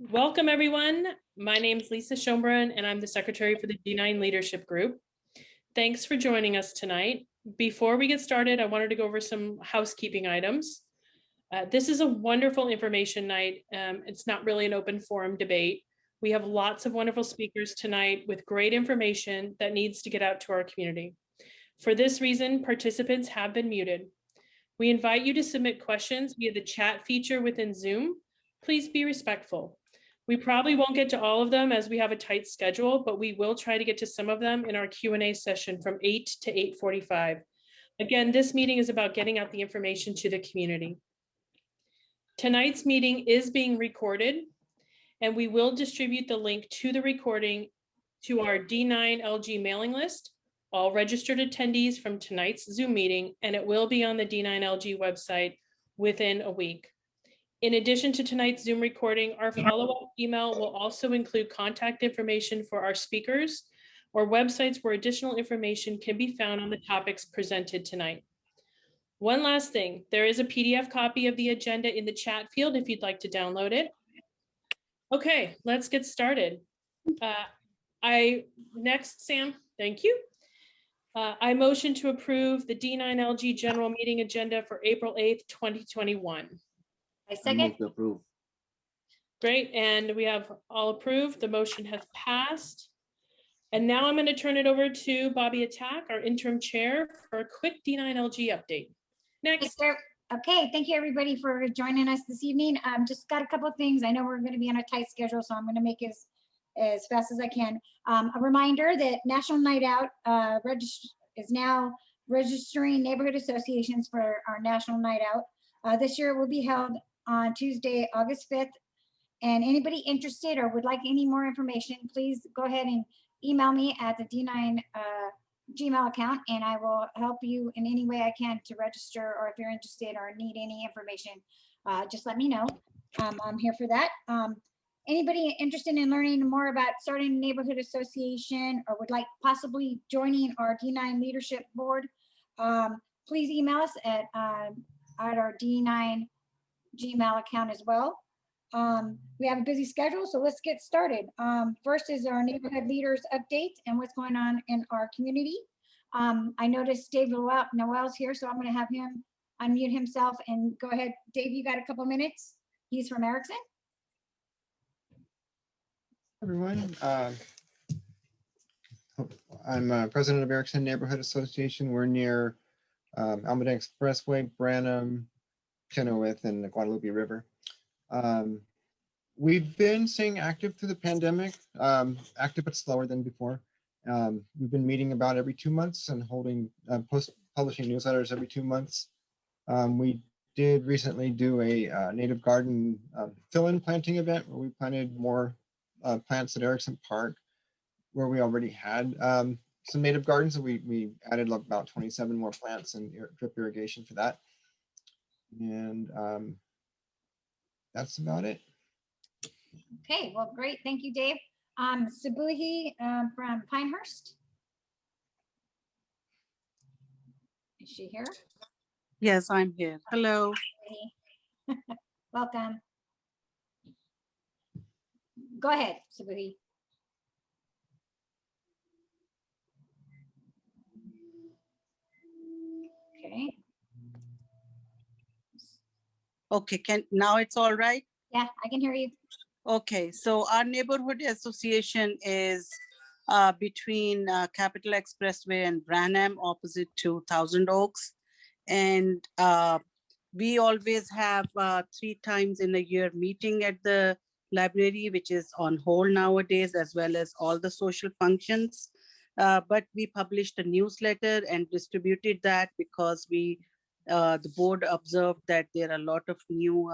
Welcome, everyone. My name is Lisa Schomburn, and I'm the secretary for the D9 Leadership Group. Thanks for joining us tonight. Before we get started, I wanted to go over some housekeeping items. This is a wonderful information night. It's not really an open forum debate. We have lots of wonderful speakers tonight with great information that needs to get out to our community. For this reason, participants have been muted. We invite you to submit questions via the chat feature within Zoom. Please be respectful. We probably won't get to all of them as we have a tight schedule, but we will try to get to some of them in our Q&A session from 8 to 8:45. Again, this meeting is about getting out the information to the community. Tonight's meeting is being recorded, and we will distribute the link to the recording to our D9LG mailing list, all registered attendees from tonight's Zoom meeting, and it will be on the D9LG website within a week. In addition to tonight's Zoom recording, our follow-up email will also include contact information for our speakers or websites where additional information can be found on the topics presented tonight. One last thing, there is a PDF copy of the agenda in the chat field if you'd like to download it. Okay, let's get started. Next, Sam, thank you. I motion to approve the D9LG general meeting agenda for April 8th, 2021. I second. To approve. Great, and we have all approved. The motion has passed. And now I'm going to turn it over to Bobby Attack, our interim chair, for a quick D9LG update. Next. Okay, thank you everybody for joining us this evening. Just got a couple of things. I know we're going to be on a tight schedule, so I'm going to make it as fast as I can. A reminder that National Night Out is now registering neighborhood associations for our National Night Out. This year it will be held on Tuesday, August 5th. And anybody interested or would like any more information, please go ahead and email me at the D9 Gmail account, and I will help you in any way I can to register, or if you're interested or need any information, just let me know. I'm here for that. Anybody interested in learning more about starting a neighborhood association or would like possibly joining our D9 leadership board, please email us at our D9 Gmail account as well. We have a busy schedule, so let's get started. First is our neighborhood leaders update and what's going on in our community. I noticed Dave Noel's here, so I'm going to have him unmute himself and go ahead. Dave, you got a couple minutes? He's from Erickson. Everyone, I'm president of Erickson Neighborhood Association. We're near Almaden Expressway, Branham, Chenoweth, and the Guadalupe River. We've been staying active through the pandemic, active but slower than before. We've been meeting about every 2 months and holding publishing newsletters every 2 months. We did recently do a native garden fill-in planting event where we planted more plants at Erickson Park, where we already had some native gardens, and we added about 27 more plants and drip irrigation for that. And that's about it. Okay, well, great. Thank you, Dave. Sabuhi from Pinehurst. Is she here? Yes, I'm here. Hello. Welcome. Go ahead, Sabuhi. Okay. Okay, now it's all right? Yeah, I can hear you. Okay, so our neighborhood association is between Capitol Expressway and Branham, opposite to Thousand Oaks. And we always have 3 times in a year meeting at the library, which is on hold nowadays, as well as all the social functions. But we published a newsletter and distributed that because the board observed that there are a lot of new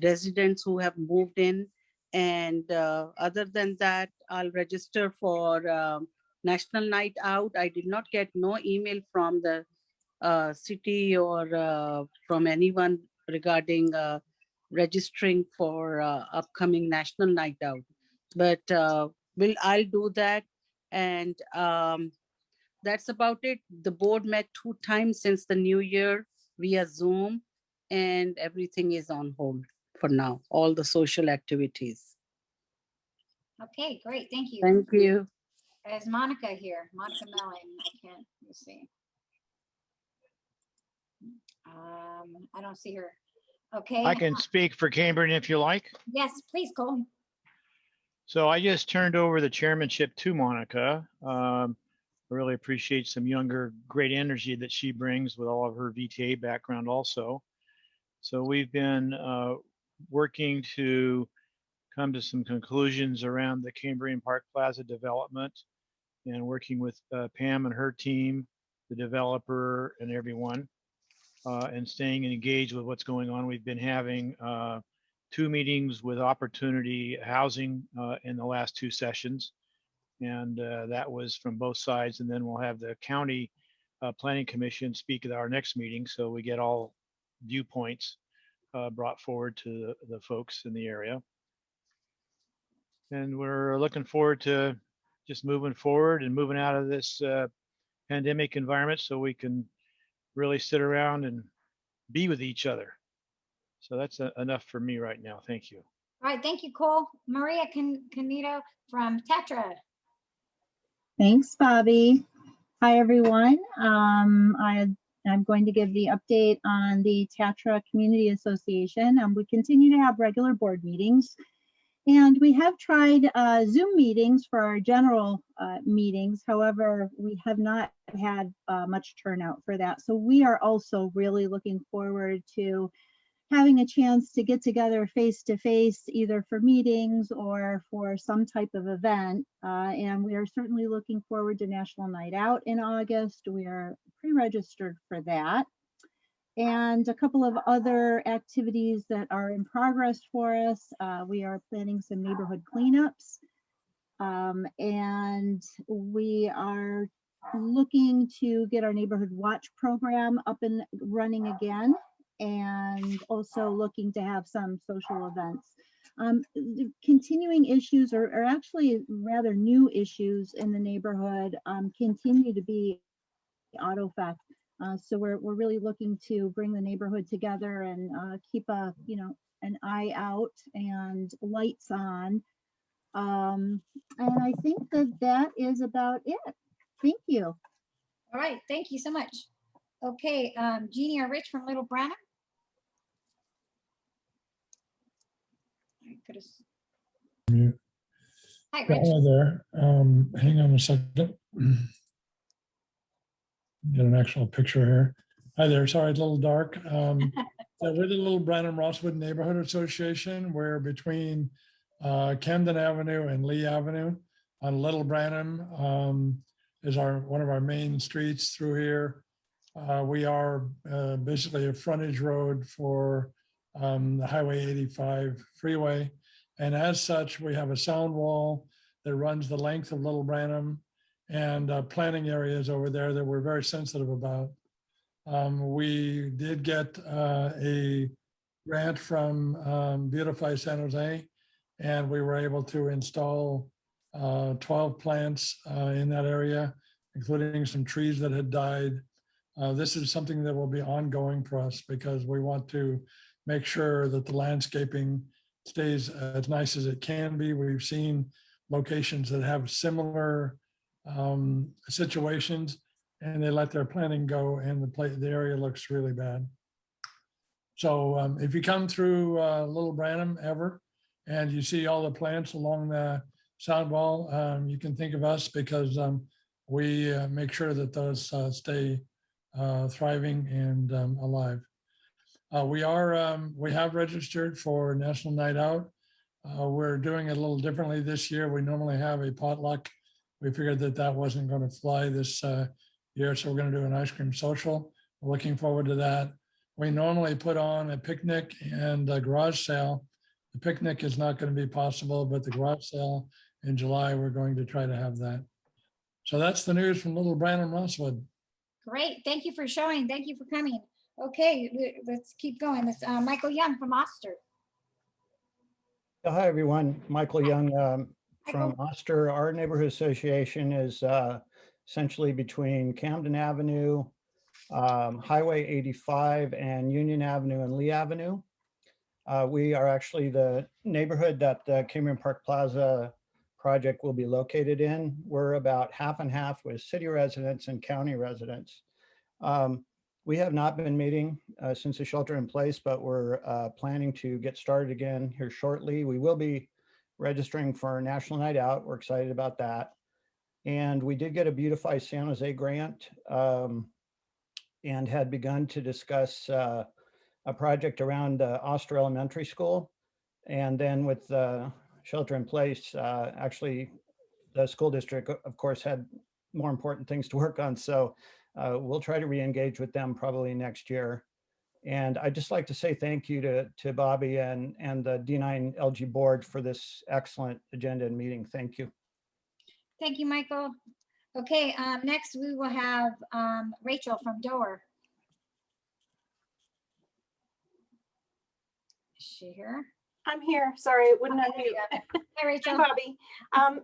residents who have moved in. And other than that, I'll register for National Night Out. I did not get no email from the city or from anyone regarding registering for upcoming National Night Out. But I'll do that. And that's about it. The board met 2 times since the new year via Zoom, and everything is on hold for now, all the social activities. Okay, great, thank you. Thank you. Is Monica here? Monica Mellon, I can't, let's see. I don't see her. Okay. I can speak for Cambrian if you like. Yes, please, Cole. So I just turned over the chairmanship to Monica. I really appreciate some younger, great energy that she brings with all of her VTA background also. So we've been working to come to some conclusions around the Cambrian Park Plaza development and working with Pam and her team, the developer and everyone, and staying engaged with what's going on. We've been having 2 meetings with Opportunity Housing in the last 2 sessions. And that was from both sides. And then we'll have the county planning commission speak at our next meeting. So we get all viewpoints brought forward to the folks in the area. And we're looking forward to just moving forward and moving out of this pandemic environment so we can really sit around and be with each other. So that's enough for me right now. Thank you. All right, thank you, Cole. Maria Canito from Tatra. Thanks, Bobby. Hi, everyone. I'm going to give the update on the Tatra Community Association. We continue to have regular board meetings, and we have tried Zoom meetings for our general meetings. However, we have not had much turnout for that. So we are also really looking forward to having a chance to get together face to face, either for meetings or for some type of event. And we are certainly looking forward to National Night Out in August. We are pre-registered for that. And a couple of other activities that are in progress for us. We are planning some neighborhood cleanups. And we are looking to get our neighborhood watch program up and running again, and also looking to have some social events. The continuing issues are actually rather new issues in the neighborhood, continue to be auto theft. So we're really looking to bring the neighborhood together and keep an eye out and lights on. And I think that is about it. Thank you. All right, thank you so much. Okay, Jeannie or Rich from Little Branham. Mute. Hi, Yeah, Rich. hello there. Hang on a second. Get an actual picture here. Hi there. Sorry, it's a little dark. So we're the Little Branham Rosswood Neighborhood Association. We're between Camden Avenue and Lee Avenue on Little Branham. Is one of our main streets through here. We are basically a frontage road for the Highway 85 freeway. And as such, we have a sound wall that runs the length of Little Branham and planting areas over there that we're very sensitive about. We did get a grant from Beautify San Jose, and we were able to install 12 plants in that area, including some trees that had died. This is something that will be ongoing for us because we want to make sure that the landscaping stays as nice as it can be. We've seen locations that have similar situations and they let their planting go and the area looks really bad. So if you come through Little Branham ever and you see all the plants along the sound wall, you can think of us because we make sure that those stay thriving and alive. We have registered for National Night Out. We're doing it a little differently this year. We normally have a potluck. We figured that wasn't going to fly this year, so we're going to do an ice cream social. We're looking forward to that. We normally put on a picnic and a garage sale. The picnic is not going to be possible, but the garage sale in July, we're going to try to have that. So that's the news from Little Branham Rosswood. Great, thank you for showing. Thank you for coming. Okay, let's keep going. This Michael Young from Oster. Hi, everyone. Michael Young from Michael. Oster. Our neighborhood association is essentially between Camden Avenue, Highway 85, and Union Avenue and Lee Avenue. We are actually the neighborhood that Cambrian Park Plaza project will be located in. We're about half and half with city residents and county residents. We have not been meeting since the shelter in place, but we're planning to get started again here shortly. We will be registering for our National Night Out. We're excited about that. And we did get a Beautify San Jose grant and had begun to discuss a project around Oster Elementary School. And then with shelter in place, actually the school district, of course, had more important things to work on. So we'll try to re-engage with them probably next year. And I'd just like to say thank you to Bobby and the D9 LG board for this excellent agenda and meeting. Thank you. Thank you, Michael. Okay, next we will have Rachel from Dover. Is she here? I'm here. Sorry, it wouldn't Okay, there unmute. you go. Hi, Rachel. Hi, Bobby.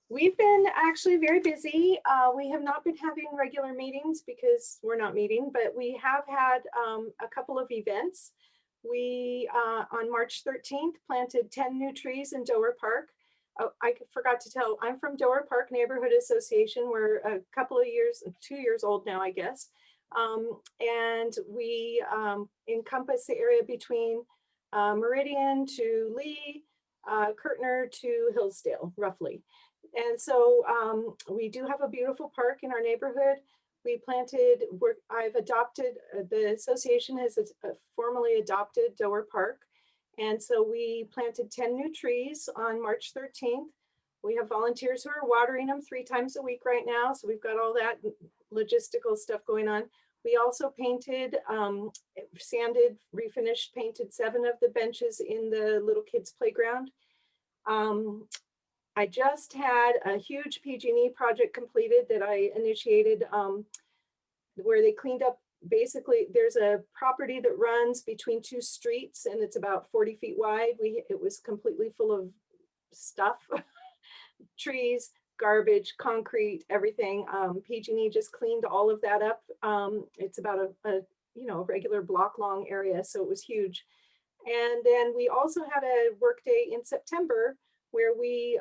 We've been actually very busy. We have not been having regular meetings because we're not meeting, but we have had a couple of events. We, on March 13th, planted 10 new trees in Dover Park. Oh, I forgot to tell, I'm from Dover Park Neighborhood Association. We're a couple of years, 2 years old now, I guess. And we encompass the area between Meridian to Lee, Kirtner to Hillsdale, roughly. And so we do have a beautiful park in our neighborhood. We planted, I've adopted, the association has formally adopted Dover Park. And so we planted 10 new trees on March 13th. We have volunteers who are watering them 3 times a week right now. So we've got all that logistical stuff going on. We also painted, sanded, refinished, painted 7 of the benches in the little kids' playground. I just had a huge PG&E project completed that I initiated where they cleaned up. Basically, there's a property that runs between 2 streets and it's about 40 feet wide. It was completely full of stuff, trees, garbage, concrete, everything. PG&E just cleaned all of that up. It's about a regular block long area, so it was huge. And then we also had a work day in September where we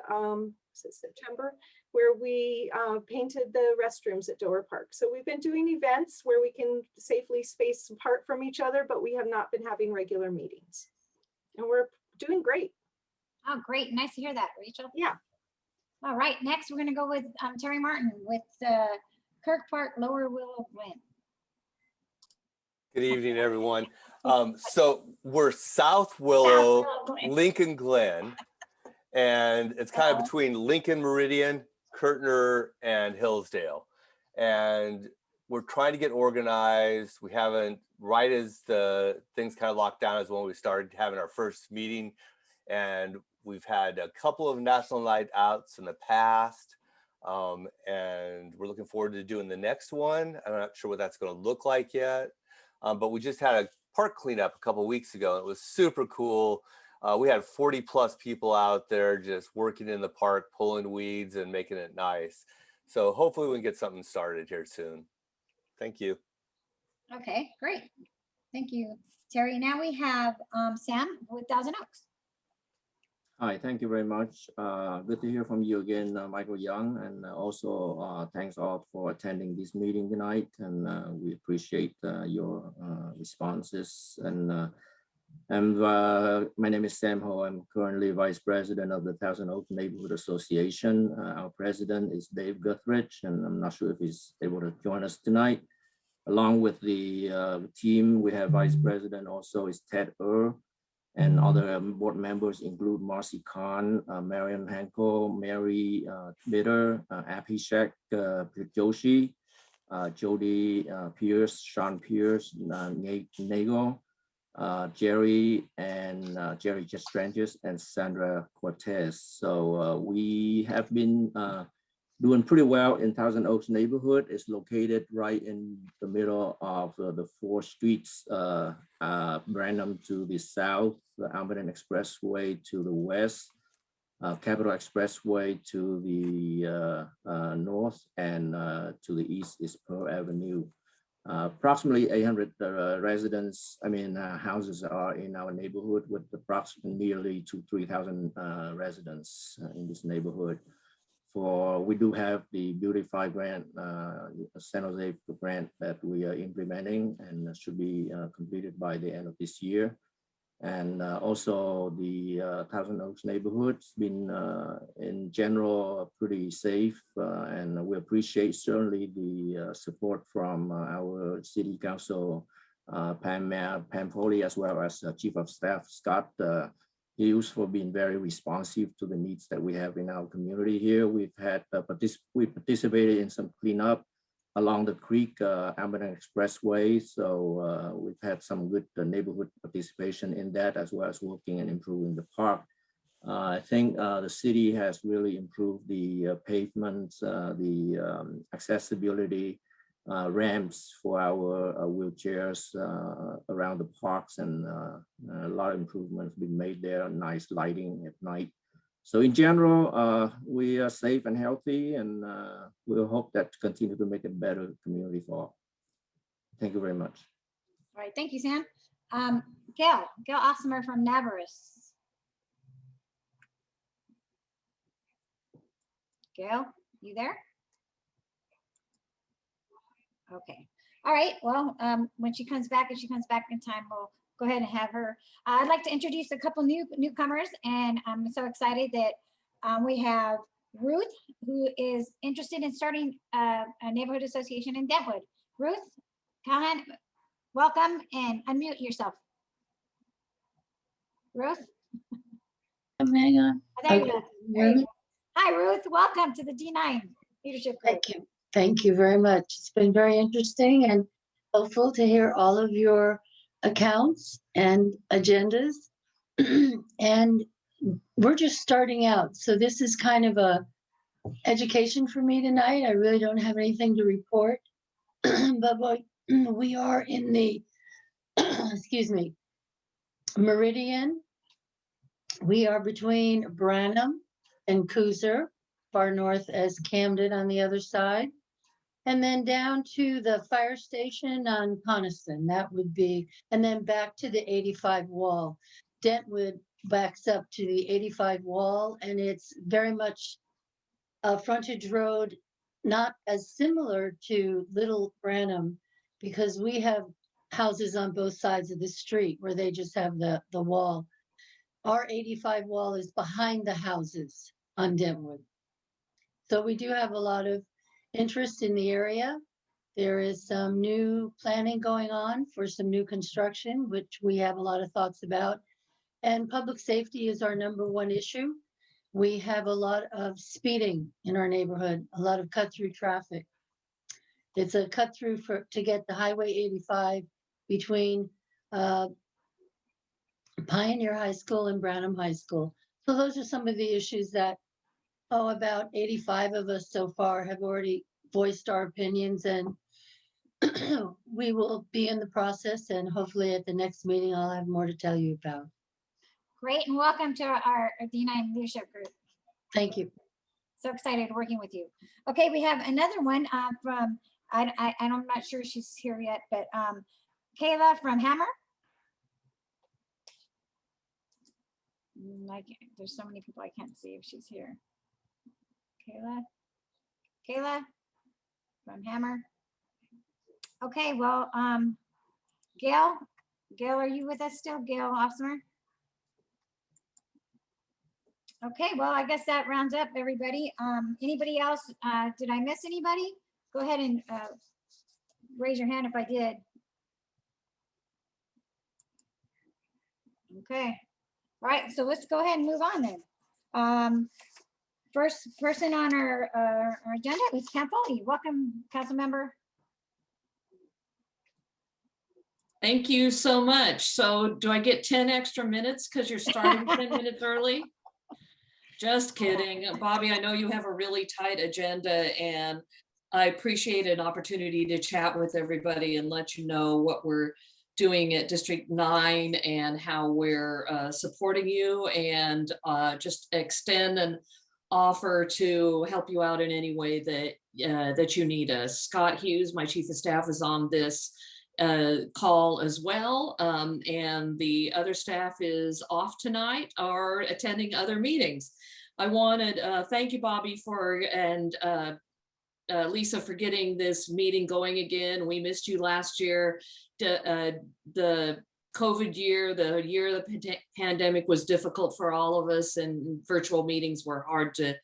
painted the restrooms at Dover Park. So we've been doing events where we can safely space apart from each other, but we have not been having regular meetings. And we're doing great. Oh, great. Nice to hear that, Rachel. Yeah. All right, next we're gonna go with Terry Martin with Kirk Park Lower Willow Glen. Good evening, everyone. So we're South Willow, Lincoln Glen, and it's kind of between Lincoln Meridian, Kirtner, and Hillsdale. And we're trying to get organized. We haven't, right as the things kind of locked down is when we started having our first meeting. And we've had a couple of national night outs in the past. And we're looking forward to doing the next one. I'm not sure what that's going to look like yet. But we just had a park cleanup a couple of weeks ago. It was super cool. We had 40+ people out there just working in the park, pulling weeds and making it nice. So hopefully we can get something started here soon. Thank you. Okay, great. Thank you, Terry. Now we have Sam with Thousand Oaks. Hi, thank you very much. Good to hear from you again, Michael Young, and also thanks all for attending this meeting tonight. And we appreciate your responses. And my name is Sam Ho. I'm currently Vice President of the Thousand Oaks Neighborhood Association. Our president is Dave Guthridge, and I'm not sure if he's able to join us tonight. Along with the team, we have Vice President also is Ted and other board members include Marcy Khan, Mariam Hanko, Mary Bitter, Abhishek Joshi, Jody Pierce, Sean Pierce, Nago, Jerry and Jerry Strangers, and Sandra Cortez. So we have been doing pretty well in Thousand Oaks neighborhood. It's located right in the middle of the 4 streets, Branham to the south, the Almaden Expressway to the west, Capitol Expressway to the north, and to the east is Pearl Avenue. Approximately 800 residents, houses are in our neighborhood with approximately nearly 3,000 residents in this neighborhood. We do have the Beautify grant, San Jose grant that we are implementing and should be completed by the end of this year. And also the Thousand Oaks neighborhood's been in general pretty safe, and we appreciate certainly the support from our city council, Pam Foley, as well as Chief of Staff Scott Hughes, for being very responsive to the needs that we have in our community here. We've had we participated in some cleanup along the creek Amberton Expressway. So we've had some good neighborhood participation in that, as well as working and improving the park. I think the city has really improved the pavements, the accessibility ramps for our wheelchairs around the parks, and a lot of improvements been made there, nice lighting at night. So in general, we are safe and healthy, and we'll hope that to continue to make a better community for all. Thank you very much. All right, thank you, Sam. Gail Osmer from Navarus. Gail, you there? Okay. All right. Well, when she comes back, if she comes back in time, we'll go ahead and have her. I'd like to introduce a couple newcomers, and I'm so excited that we have Ruth, who is interested in starting a neighborhood association in Dentwood. Ruth, Callahan, welcome, and unmute yourself. Ruth? Hang on. Oh, there you go. There you go. Hi, Ruth. Welcome to the D9 Leadership Group. Thank you. Thank you very much. It's been very interesting and helpful to hear all of your accounts and agendas. And we're just starting out. So this is kind of a education for me tonight. I really don't have anything to report, but we are in the, excuse me, Meridian. We are between Branham and Cooser, far north as Camden on the other side. And then down to the fire station on Coniston, that would be, and then back to the 85 wall. Dentwood backs up to the 85 wall, and it's very much a frontage road, not as similar to Little Branham, because we have houses on both sides of the street where they just have the wall. Our 85 wall is behind the houses on Dentwood. So we do have a lot of interest in the area. There is some new planning going on for some new construction, which we have a lot of thoughts about. And public safety is our #1 issue. We have a lot of speeding in our neighborhood, a lot of cut through traffic. It's a cut through to get the Highway 85 between Pioneer High School and Branham High School. So those are some of the issues that about 85 of us so far have already voiced our opinions, and we will be in the process, and hopefully at the next meeting I'll have more to tell you about. Great, and welcome to our D9 Leadership Group. Thank you. So excited working with you. Okay, we have another one from, I'm not sure she's here yet, but Kayla from Hammer. There's so many people I can't see if she's here. Kayla from Hammer. Okay, well, Gail, are you with us still? Gail Osmer? Okay, well, I guess that rounds up everybody. Anybody else? Did I miss anybody? Go ahead and raise your hand if I did. Okay. All right, so let's go ahead and move on then. First person on our agenda is Pam Foley. Welcome, council member. Thank you so much. So do I get 10 extra minutes because you're starting 10 minutes early? Just kidding. Bobby, I know you have a really tight agenda, and I appreciate an opportunity to chat with everybody and let you know what we're doing at District 9 and how we're supporting you, and just extend an offer to help you out in any way that you need us. Scott Hughes, my chief of staff, is on this call as well. And the other staff is off tonight or attending other meetings. I wanted, thank you, Bobby, and Lisa, for getting this meeting going again. We missed you last year. The COVID year, the year of the pandemic, was difficult for all of us, and virtual meetings were hard to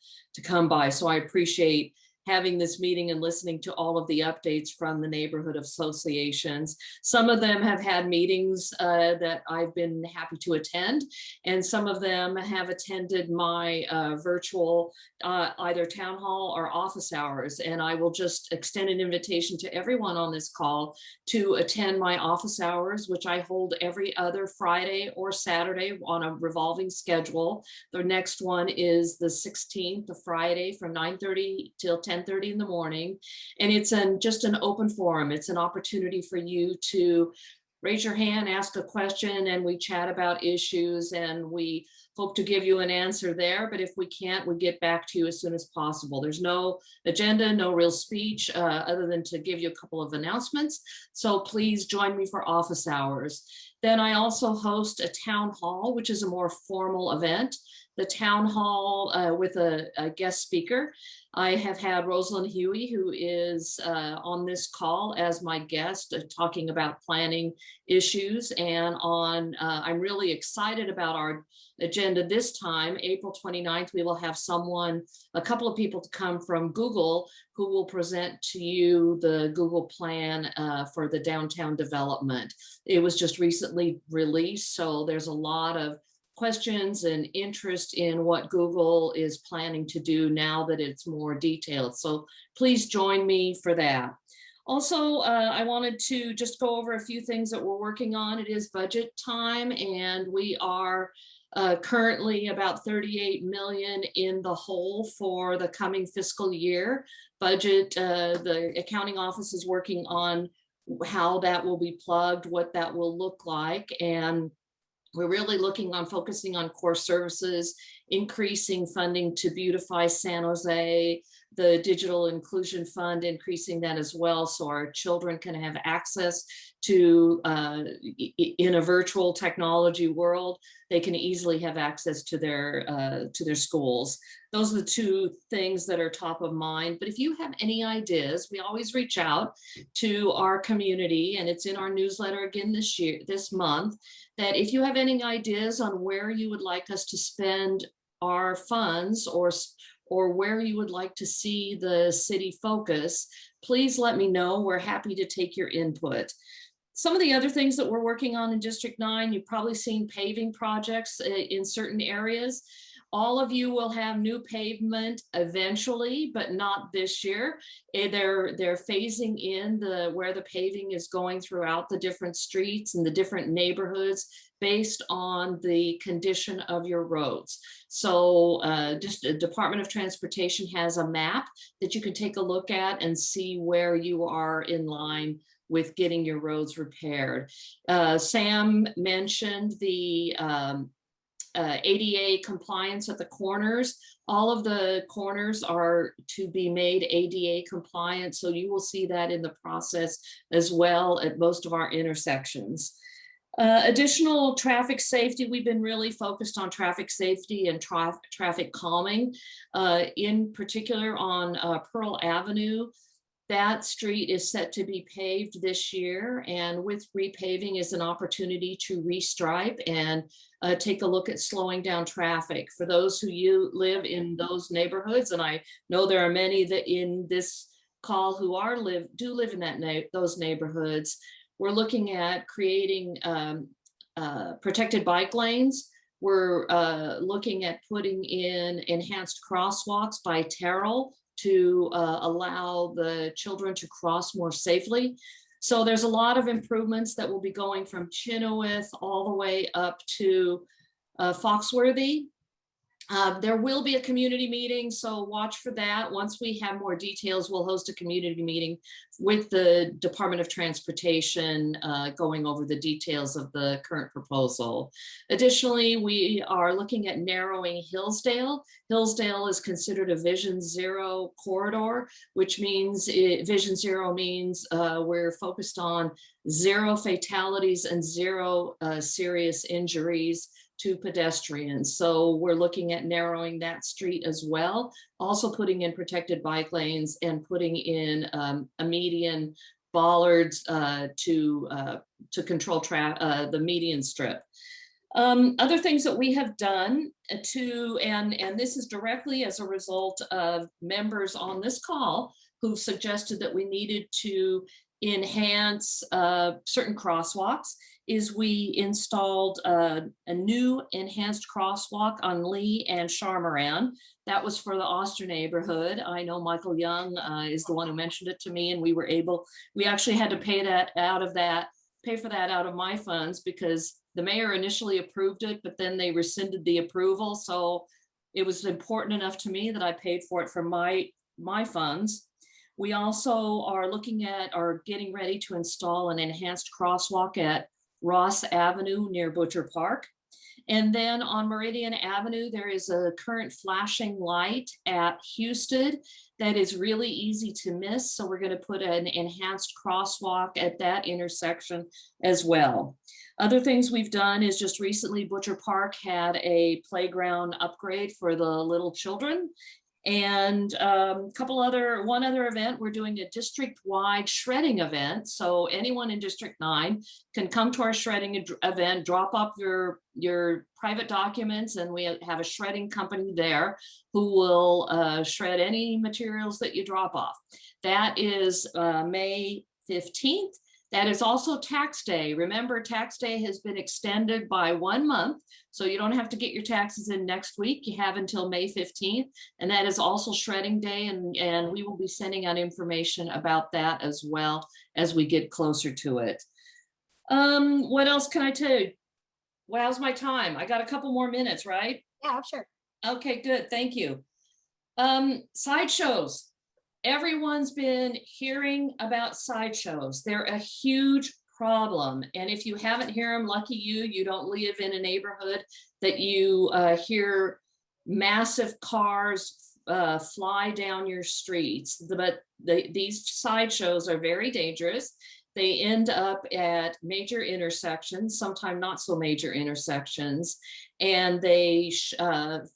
come by. So I appreciate having this meeting and listening to all of the updates from the neighborhood associations. Some of them have had meetings that I've been happy to attend, and some of them have attended my virtual either town hall or office hours. And I will just extend an invitation to everyone on this call to attend my office hours, which I hold every other Friday or Saturday on a revolving schedule. The next one is the 16th, the Friday, from 9:30 till 10:30 in the morning. And it's just an open forum. It's an opportunity for you to raise your hand, ask a question, and we chat about issues, and we hope to give you an answer there. But if we can't, we get back to you as soon as possible. There's no agenda, no real speech, other than to give you a couple of announcements. So please join me for office hours. Then I also host a town hall, which is a more formal event. The town hall with a guest speaker. I have had Rosalind Huey, who is on this call as my guest, talking about planning issues. And I'm really excited about our agenda this time. April 29th, we will have a couple of people to come from Google who will present to you the Google plan for the downtown development. It was just recently released, so there's a lot of questions and interest in what Google is planning to do now that it's more detailed. So please join me for that. Also, I wanted to just go over a few things that we're working on. It is budget time, and we are currently about 38 million in the hole for the coming fiscal year. Budget, the accounting office is working on how that will be plugged, what that will look like, and we're really focusing on core services, increasing funding to beautify San Jose, the digital inclusion fund, increasing that as well, so our children can have access to, in a virtual technology world, they can easily have access to their schools. Those are the two things that are top of mind. But if you have any ideas, we always reach out to our community, and it's in our newsletter again this month, that if you have any ideas on where you would like us to spend our funds, or where you would like to see the city focus, please let me know. We're happy to take your input. Some of the other things that we're working on in District 9, you've probably seen paving projects in certain areas. All of you will have new pavement eventually, but not this year. They're phasing in where the paving is going throughout the different streets and the different neighborhoods based on the condition of your roads. So just the Department of Transportation has a map that you can take a look at and see where you are in line with getting your roads repaired. Sam mentioned the ADA compliance at the corners. All of the corners are to be made ADA compliant, so you will see that in the process as well at most of our intersections. Additional traffic safety, we've been really focused on traffic safety and traffic calming, in particular on Pearl Avenue. That street is set to be paved this year, and with repaving is an opportunity to restripe and take a look at slowing down traffic. For those who live in those neighborhoods, and I know there are many that in this call who do live in those neighborhoods, we're looking at creating protected bike lanes. We're looking at putting in enhanced crosswalks by Terrell to allow the children to cross more safely. So there's a lot of improvements that will be going from Chenoweth all the way up to Foxworthy. There will be a community meeting, so watch for that. Once we have more details, we'll host a community meeting with the Department of Transportation, going over the details of the current proposal. Additionally, we are looking at narrowing Hillsdale. Hillsdale is considered a Vision Zero corridor, which means Vision Zero means we're focused on 0 fatalities and 0 serious injuries to pedestrians. So we're looking at narrowing that street as well. Also putting in protected bike lanes and putting in a median bollards to control the median strip. Other things that we have done and this is directly as a result of members on this call who've suggested that we needed to enhance certain crosswalks, is we installed a new enhanced crosswalk on Lee and Charmaran. That was for the Oster neighborhood. I know Michael Young is the one who mentioned it to me, and we actually had to pay for that out of my funds because the mayor initially approved it, but then they rescinded the approval. So it was important enough to me that I paid for it from my funds. We also are getting ready to install an enhanced crosswalk at Ross Avenue near Butcher Park. And then on Meridian Avenue, there is a current flashing light at Houston that is really easy to miss. So we're going to put an enhanced crosswalk at that intersection as well. Other things we've done is just recently Butcher Park had a playground upgrade for the little children. And one other event, we're doing a district-wide shredding event. So anyone in District 9 can come to our shredding event, drop off your private documents, and we have a shredding company there who will shred any materials that you drop off. That is May 15th. That is also tax day. Remember, tax day has been extended by 1 month, so you don't have to get your taxes in next week. You have until May 15th, and that is also shredding day, and we will be sending out information about that as well as we get closer to it. What else can I tell you? Well, how's my time? I got a couple more minutes, right? Yeah, sure. Okay, good, thank you. Sideshows. Everyone's been hearing about sideshows. They're a huge problem. And if you haven't heard them, lucky you, you don't live in a neighborhood that you hear massive cars fly down your streets. But these sideshows are very dangerous. They end up at major intersections, sometimes not so major intersections. And they 200,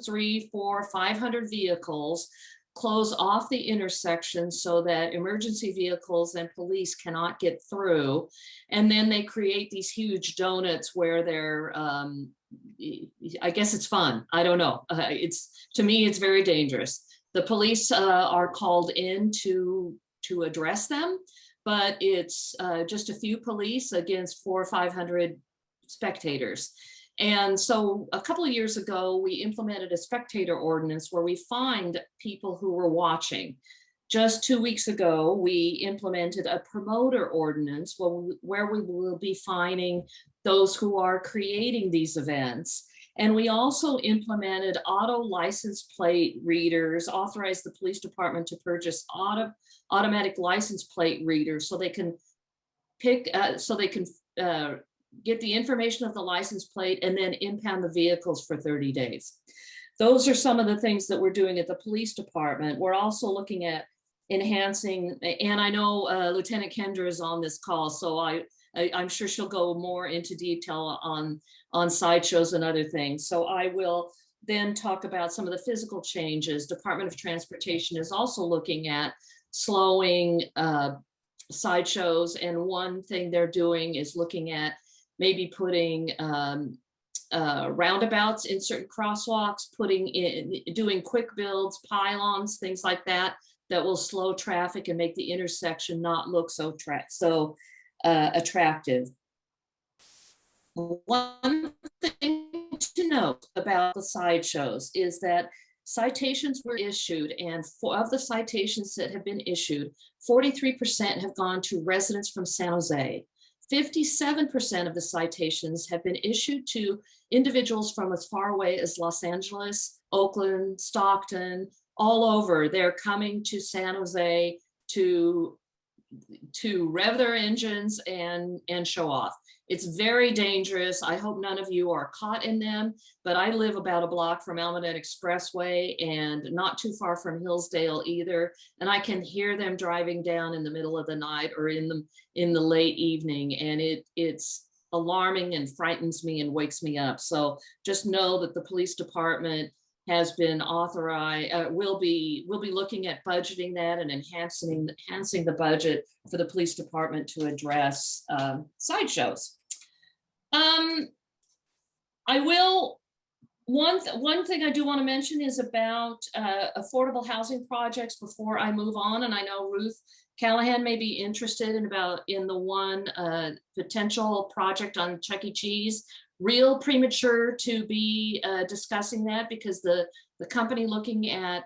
300, 400, 500 vehicles close off the intersection so that emergency vehicles and police cannot get through. And then they create these huge donuts where they're, I guess it's fun. I don't know. To me, it's very dangerous. The police are called in to address them, but it's just a few police against 400 or 500 spectators. And so a couple of years ago, we implemented a spectator ordinance where we fined people who were watching. Just 2 weeks ago, we implemented a promoter ordinance where we will be fining those who are creating these events. And we also implemented auto license plate readers, authorized the police department to purchase automatic license plate readers so they can get the information of the license plate and then impound the vehicles for 30 days. Those are some of the things that we're doing at the police department. We're also looking at enhancing, and I know Lieutenant Kendra is on this call, so I'm sure she'll go more into detail on sideshows and other things. So I will then talk about some of the physical changes. Department of Transportation is also looking at slowing sideshows, and one thing they're doing is looking at maybe putting roundabouts in certain crosswalks, doing quick builds, pylons, things like that will slow traffic and make the intersection not look so attractive. One thing to note about the sideshows is that citations were issued, and of the citations that have been issued, 43% have gone to residents from San Jose. 57% of the citations have been issued to individuals from as far away as Los Angeles, Oakland, Stockton, all over. They're coming to San Jose to rev their engines and show off. It's very dangerous. I hope none of you are caught in them, but I live about a block from Almaden Expressway and not too far from Hillsdale either. And I can hear them driving down in the middle of the night or in the late evening. And it's alarming and frightens me and wakes me up. So just know that the police department has been authorized, will be looking at budgeting that and enhancing the budget for the police department to address sideshows. One thing I do want to mention is about affordable housing projects before I move on. And I know Ruth Callahan may be interested in the one potential project on Chuck E. Cheese. Real premature to be discussing that because the company looking at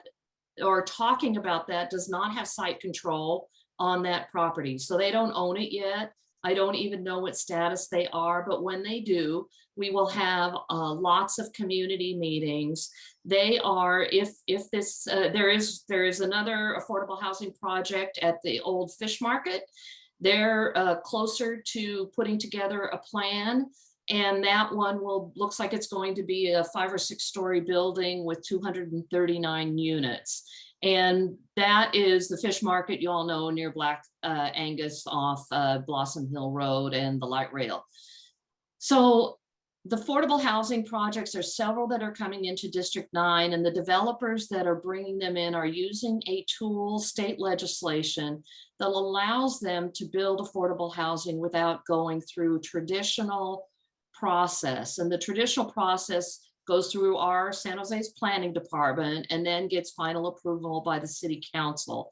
or talking about that does not have site control on that property. So they don't own it yet. I don't even know what status they are, but when they do, we will have lots of community meetings. They are, if this, there is another affordable housing project at the old fish market. They're closer to putting together a plan. And that one looks like it's going to be a 5 or 6 story building with 239 units. And that is the fish market, you all know, near Black Angus off Blossom Hill Road and the light rail. So the affordable housing projects, there's several that are coming into District 9, and the developers that are bringing them in are using a tool, state legislation, that allows them to build affordable housing without going through traditional process. And the traditional process goes through our San Jose's planning department and then gets final approval by the city council.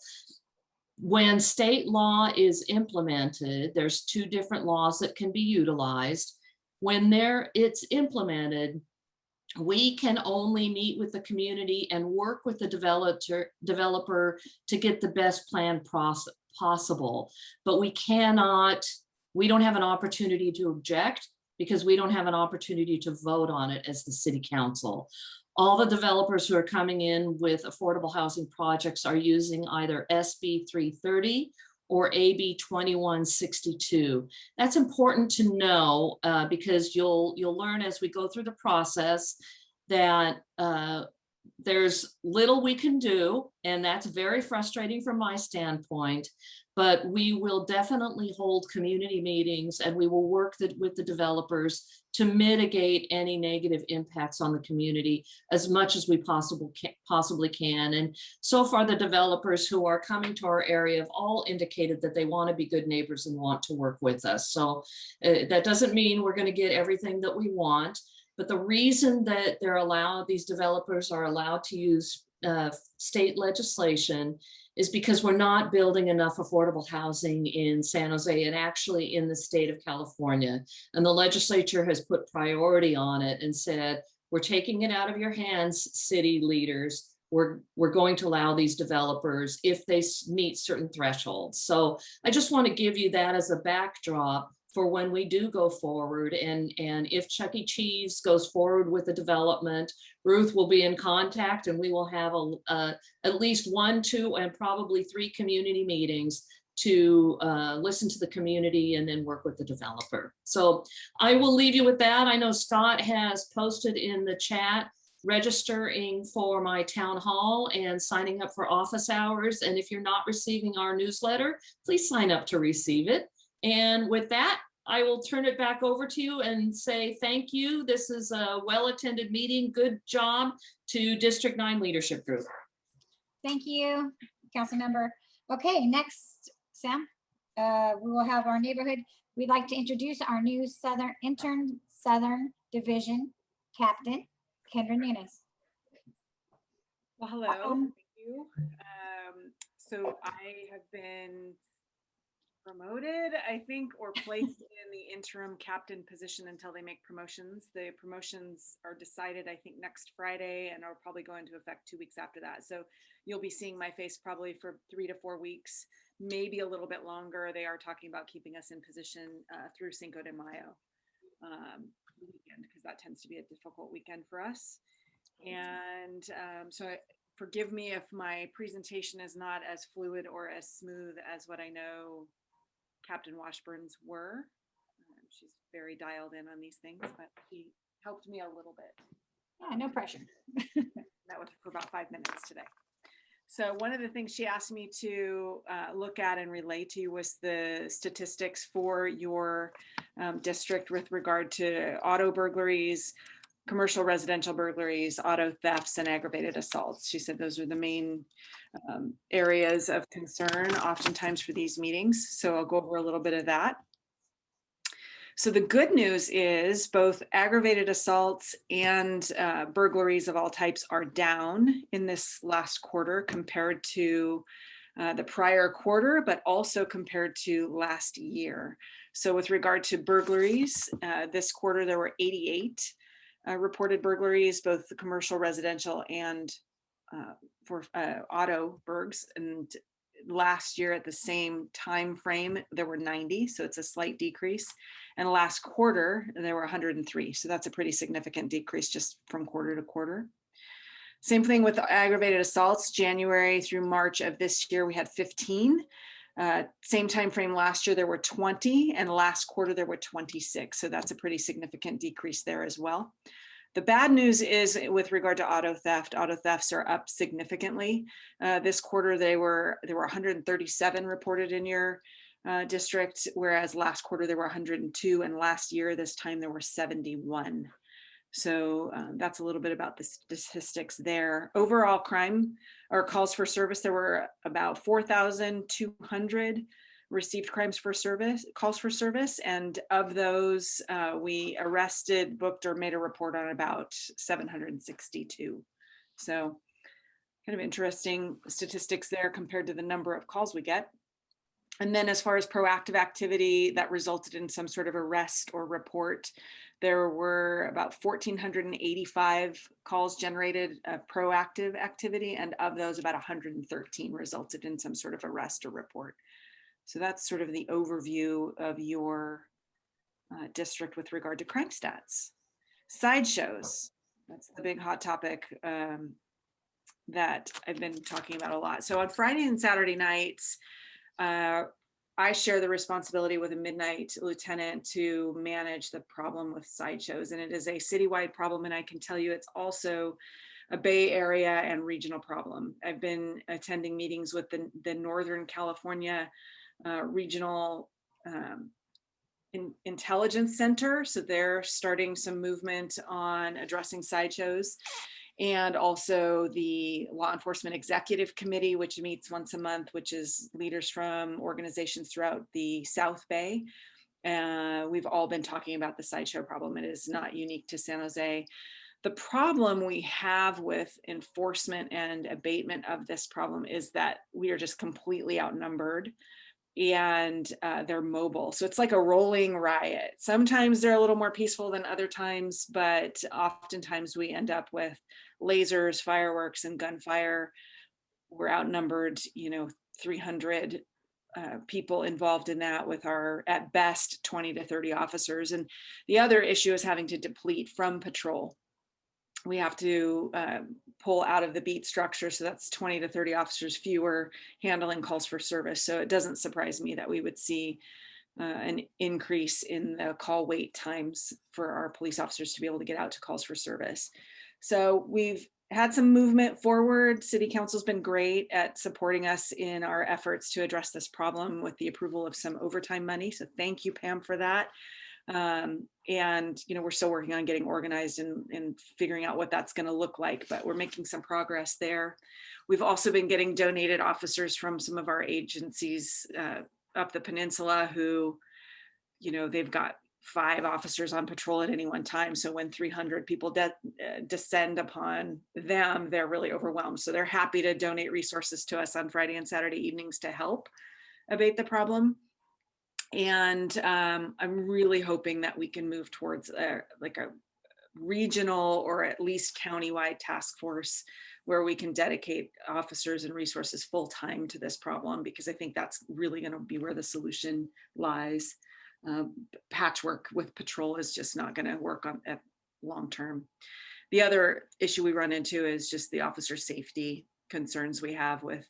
When state law is implemented, there's 2 different laws that can be utilized. When it's implemented, we can only meet with the community and work with the developer to get the best plan possible. But we don't have an opportunity to object, because we don't have an opportunity to vote on it as the city council. All the developers who are coming in with affordable housing projects are using either SB 330 or AB 2162. That's important to know because you'll learn as we go through the process that there's little we can do, and that's very frustrating from my standpoint. But we will definitely hold community meetings, and we will work with the developers to mitigate any negative impacts on the community as much as we possibly can. And so far, the developers who are coming to our area have all indicated that they want to be good neighbors and want to work with us. So that doesn't mean we're going to get everything that we want, but the reason that these developers are allowed to use state legislation is because we're not building enough affordable housing in San Jose and actually in the state of California. And the legislature has put priority on it and said, we're taking it out of your hands, city leaders. We're going to allow these developers if they meet certain thresholds. So I just want to give you that as a backdrop for when we do go forward. And if Chuck E. Cheese goes forward with the development, Ruth will be in contact, and we will have at least 1, 2, and probably 3 community meetings to listen to the community and then work with the developer. So I will leave you with that. I know Scott has posted in the chat registering for my town hall and signing up for office hours. And if you're not receiving our newsletter, please sign up to receive it. And with that, I will turn it back over to you and say thank you. This is a well-attended meeting. Good job to District 9 Leadership Group. Thank you, council member. Okay, next, Sam, we will have our neighborhood. We'd like to introduce our new Interim Southern Division Captain, Kendra Nunes. Well, hello, thank you. So I have been promoted, I think, or placed in the interim captain position until they make promotions. The promotions are decided, I think, next Friday and are probably going to effect 2 weeks after that. So you'll be seeing my face probably for 3 to 4 weeks, maybe a little bit longer. They are talking about keeping us in position through Cinco de Mayo weekend, because that tends to be a difficult weekend for us. And forgive me if my presentation is not as fluid or as smooth as what I know Captain Washburn's were. She's very dialed in on these things, but she helped me a little bit. Yeah, no pressure. That was for about 5 minutes today. So one of the things she asked me to look at and relay to you was the statistics for your district with regard to auto burglaries, commercial residential burglaries, auto thefts, and aggravated assaults. She said those are the main areas of concern oftentimes for these meetings. So I'll go over a little bit of that. So the good news is both aggravated assaults and burglaries of all types are down in this last quarter compared to the prior quarter, but also compared to last year. So with regard to burglaries, this quarter there were 88 reported burglaries, both the commercial, residential, and for auto burgs. And last year at the same time frame, there were 90, so it's a slight decrease. And last quarter, there were 103. So that's a pretty significant decrease just from quarter to quarter. Same thing with the aggravated assaults. January through March of this year, we had 15. Same time frame last year, there were 20, and last quarter there were 26. So that's a pretty significant decrease there as well. The bad news is with regard to auto thefts are up significantly. This quarter, there were 137 reported in your district, whereas last quarter there were 102, and last year this time there were 71. So that's a little bit about the statistics there. Overall crime or calls for service, there were about 4,200 received calls for service. And of those, we arrested, booked, or made a report on about 762. So kind of interesting statistics there compared to the number of calls we get. And then as far as proactive activity that resulted in some sort of arrest or report, there were about 1,485 calls generated of proactive activity, and of those about 113 resulted in some sort of arrest or report. So that's sort of the overview of your district with regard to crime stats. Sideshows, that's the big hot topic that I've been talking about a lot. So on Friday and Saturday nights, I share the responsibility with a midnight lieutenant to manage the problem with sideshows. And it is a citywide problem. And I can tell you it's also a Bay Area and regional problem. I've been attending meetings with the Northern California Regional Intelligence Center. So they're starting some movement on addressing sideshows. And also the Law Enforcement Executive Committee, which meets once a month, which is leaders from organizations throughout the South Bay. We've all been talking about the sideshow problem. It is not unique to San Jose. The problem we have with enforcement and abatement of this problem is that we are just completely outnumbered, and they're mobile. So it's like a rolling riot. Sometimes they're a little more peaceful than other times, but oftentimes we end up with lasers, fireworks, and gunfire. We're outnumbered, 300 people involved in that with our, at best, 20 to 30 officers. And the other issue is having to deplete from patrol. We have to pull out of the beat structure. So that's 20 to 30 officers fewer handling calls for service. So it doesn't surprise me that we would see an increase in the call wait times for our police officers to be able to get out to calls for service. So we've had some movement forward. City Council's been great at supporting us in our efforts to address this problem with the approval of some overtime money. So thank you, Pam, for that. And we're still working on getting organized and figuring out what that's going to look like, but we're making some progress there. We've also been getting donated officers from some of our agencies up the peninsula who, they've got 5 officers on patrol at any one time. So when 300 people descend upon them, they're really overwhelmed. So they're happy to donate resources to us on Friday and Saturday evenings to help abate the problem. And I'm really hoping that we can move towards like a regional or at least countywide task force where we can dedicate officers and resources full time to this problem, because I think that's really going to be where the solution lies. Patchwork with patrol is just not going to work on at long term. The other issue we run into is just the officer safety concerns we have with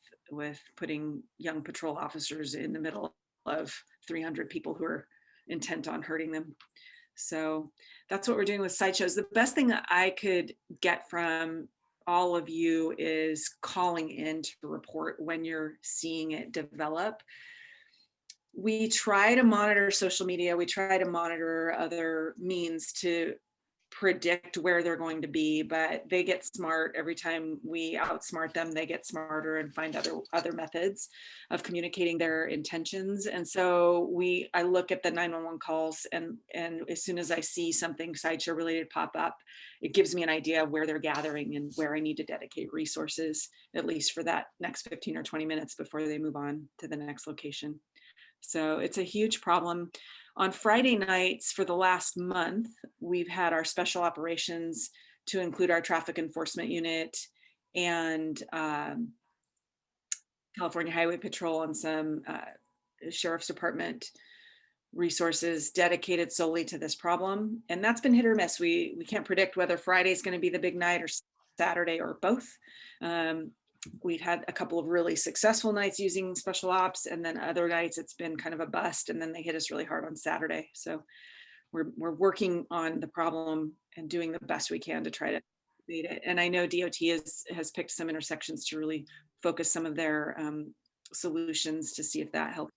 putting young patrol officers in the middle of 300 people who are intent on hurting them. So that's what we're doing with sideshows. The best thing that I could get from all of you is calling in to report when you're seeing it develop. We try to monitor social media. We try to monitor other means to predict where they're going to be, but they get smart. Every time we outsmart them, they get smarter and find other methods of communicating their intentions. And so I look at the 911 calls, and as soon as I see something sideshow related pop up, it gives me an idea of where they're gathering and where I need to dedicate resources, at least for that next 15 or 20 minutes before they move on to the next location. So it's a huge problem. On Friday nights for the last month, we've had our special operations to include our traffic enforcement unit and California Highway Patrol and some Sheriff's Department resources dedicated solely to this problem. And that's been hit or miss. We can't predict whether Friday is going to be the big night or Saturday or both. We've had a couple of really successful nights using special ops, and then other nights it's been kind of a bust, and then they hit us really hard on Saturday. So we're working on the problem and doing the best we can to try to beat it. And I know DOT has picked some intersections to really focus some of their solutions to see if that helps.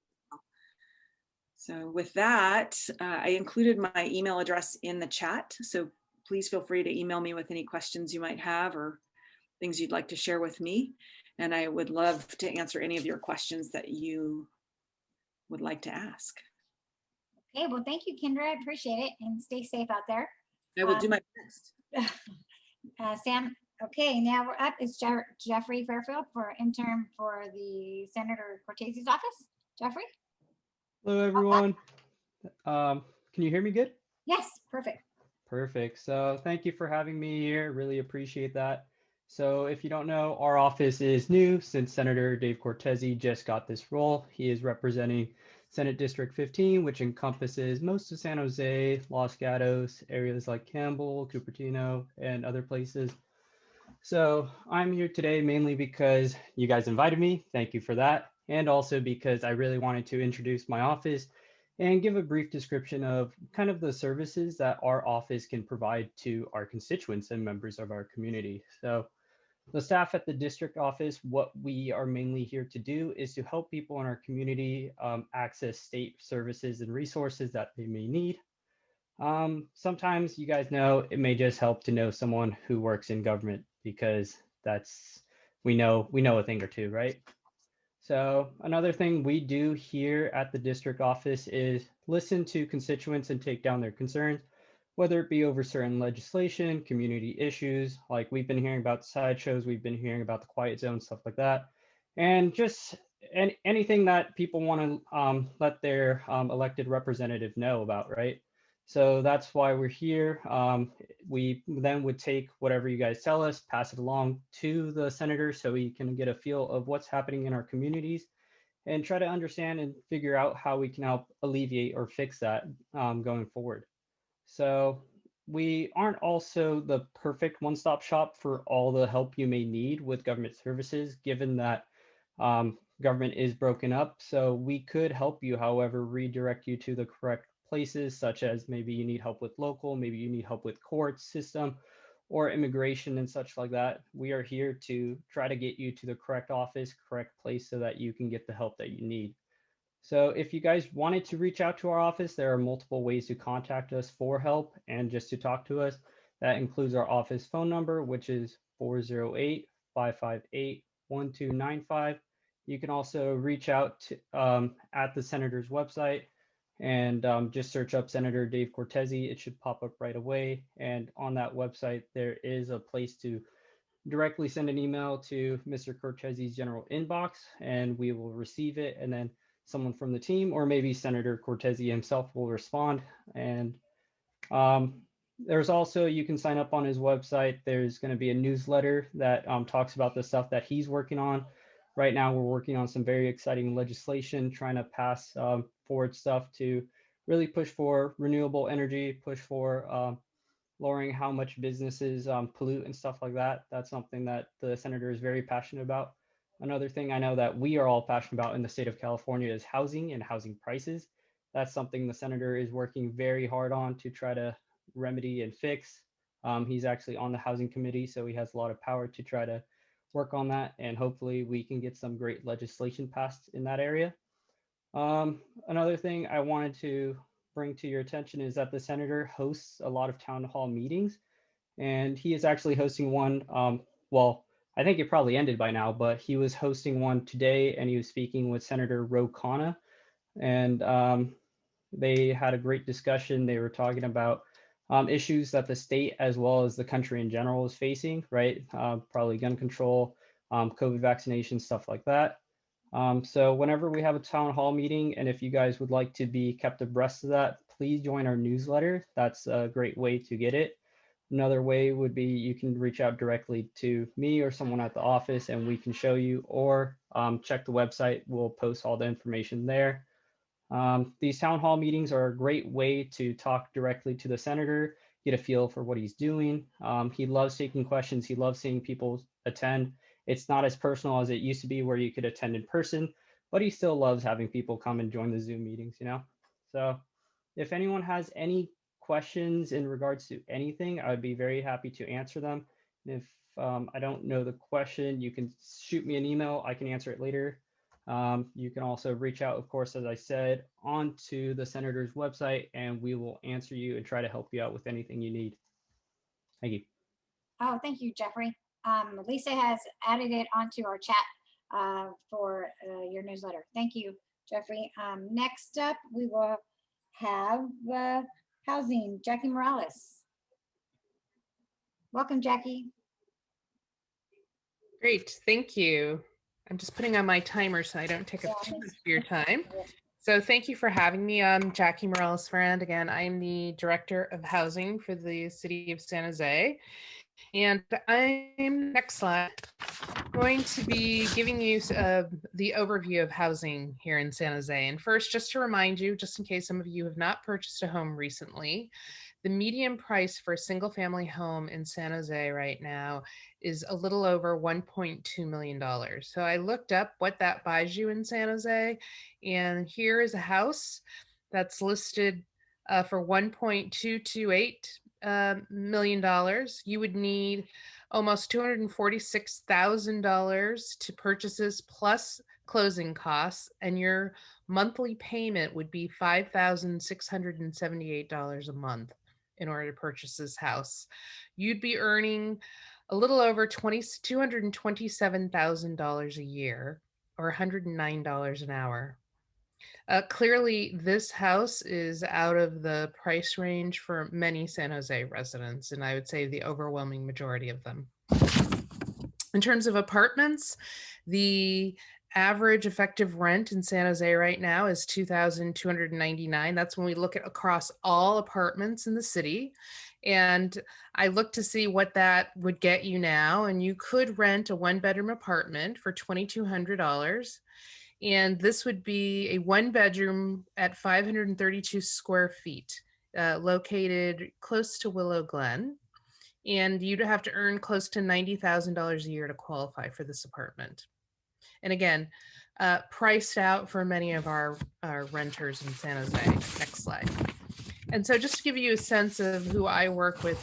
So with that, I included my email address in the chat. So please feel free to email me with any questions you might have or things you'd like to share with me. And I would love to answer any of your questions that you would like to ask. Okay, well, thank you, Kendra. I appreciate it, and stay safe out there. I will do my best. Sam, okay, now we're up. It's Jeffrey Fairfield for interim for the Senator Cortez's office. Jeffrey? Hello, everyone. Can you hear me good? Yes, perfect. Perfect. So thank you for having me here. Really appreciate that. So if you don't know, our office is new since Senator Dave Cortez just got this role. He is representing Senate District 15, which encompasses most of San Jose, Los Gatos, areas like Campbell, Cupertino, and other places. So I'm here today mainly because you guys invited me. Thank you for that. And also because I really wanted to introduce my office and give a brief description of kind of the services that our office can provide to our constituents and members of our community. So the staff at the district office, what we are mainly here to do is to help people in our community access state services and resources that they may need. Sometimes you guys know it may just help to know someone who works in government, because we know a thing or two, right? So another thing we do here at the district office is listen to constituents and take down their concerns, whether it be over certain legislation, community issues, like we've been hearing about sideshows, we've been hearing about the quiet zone, stuff like that, and just anything that people want to let their elected representative know about, right? So that's why we're here. We then would take whatever you guys tell us, pass it along to the senator so he can get a feel of what's happening in our communities and try to understand and figure out how we can help alleviate or fix that going forward. So we aren't also the perfect one-stop shop for all the help you may need with government services, given that government is broken up. So we could help you, however, redirect you to the correct places, such as maybe you need help with local, maybe you need help with court system or immigration and such like that. We are here to try to get you to the correct office, correct place, so that you can get the help that you need. So if you guys wanted to reach out to our office, there are multiple ways to contact us for help and just to talk to us. That includes our office phone number, which is 408-558-1295. You can also reach out to, at the senator's website and just search up Senator Dave Cortez. It should pop up right away. And on that website, there is a place to directly send an email to Mr. Cortez's general inbox, and we will receive it and then someone from the team, or maybe Senator Cortez himself will respond. And there's also, you can sign up on his website. There's going to be a newsletter that talks about the stuff that he's working on. Right now, we're working on some very exciting legislation, trying to pass forward stuff to really push for renewable energy, push for lowering how much businesses pollute and stuff like that. That's something that the senator is very passionate about. Another thing I know that we are all passionate about in the state of California is housing and housing prices. That's something the senator is working very hard on to try to remedy and fix. He's actually on the housing committee, so he has a lot of power to try to work on that, and hopefully we can get some great legislation passed in that area. Another thing I wanted to bring to your attention is that the senator hosts a lot of town hall meetings, and he is actually hosting one. Well, I think it probably ended by now, but he was hosting one today, and he was speaking with Senator Ro Khanna, and they had a great discussion. They were talking about issues that the state as well as the country in general is facing, right? Probably gun control, COVID vaccination, stuff like that. So whenever we have a town hall meeting, and if you guys would like to be kept abreast of that, please join our newsletter. That's a great way to get it. Another way would be you can reach out directly to me or someone at the office and we can show you, or check the website. We'll post all the information there. These town hall meetings are a great way to talk directly to the senator, get a feel for what he's doing. He loves taking questions. He loves seeing people attend. It's not as personal as it used to be where you could attend in person, but he still loves having people come and join the Zoom meetings, you know? So if anyone has any questions in regards to anything, I would be very happy to answer them. And if I don't know the question, you can shoot me an email. I can answer it later. You can also reach out, of course, as I said, onto the senator's website, and we will answer you and try to help you out with anything you need. Thank you. Oh, thank you, Jeffrey. Lisa has added it onto our chat for your newsletter. Thank you, Jeffrey. Next up, we will have housing, Jackie Morales. Welcome, Jackie. Great, thank you. I'm just putting on my timer so I don't take up too much of your time. So thank you for having me. I'm Jackie Morales Friend. Again, I'm the Director of Housing for the City of San Jose. And I'm, next slide, going to be giving you the overview of housing here in San Jose. And first, just to remind you, just in case some of you have not purchased a home recently, the median price for a single family home in San Jose right now is a little over $1.2 million. So I looked up what that buys you in San Jose, and here is a house that's listed for $1.228 million. You would need almost $246,000 to purchase this plus closing costs, and your monthly payment would be $5,678 a month in order to purchase this house. You'd be earning a little over $227,000 a year, or $109 an hour. Clearly, this house is out of the price range for many San Jose residents, and I would say the overwhelming majority of them. In terms of apartments, the average effective rent in San Jose right now is $2,299. That's when we look at across all apartments in the city. And I looked to see what that would get you now, and you could rent a one-bedroom apartment for $2,200. And this would be a one bedroom at 532 square feet, located close to Willow Glen. And you'd have to earn close to $90,000 a year to qualify for this apartment. And again, priced out for many of our renters in San Jose. Next slide. And so just to give you a sense of who I work with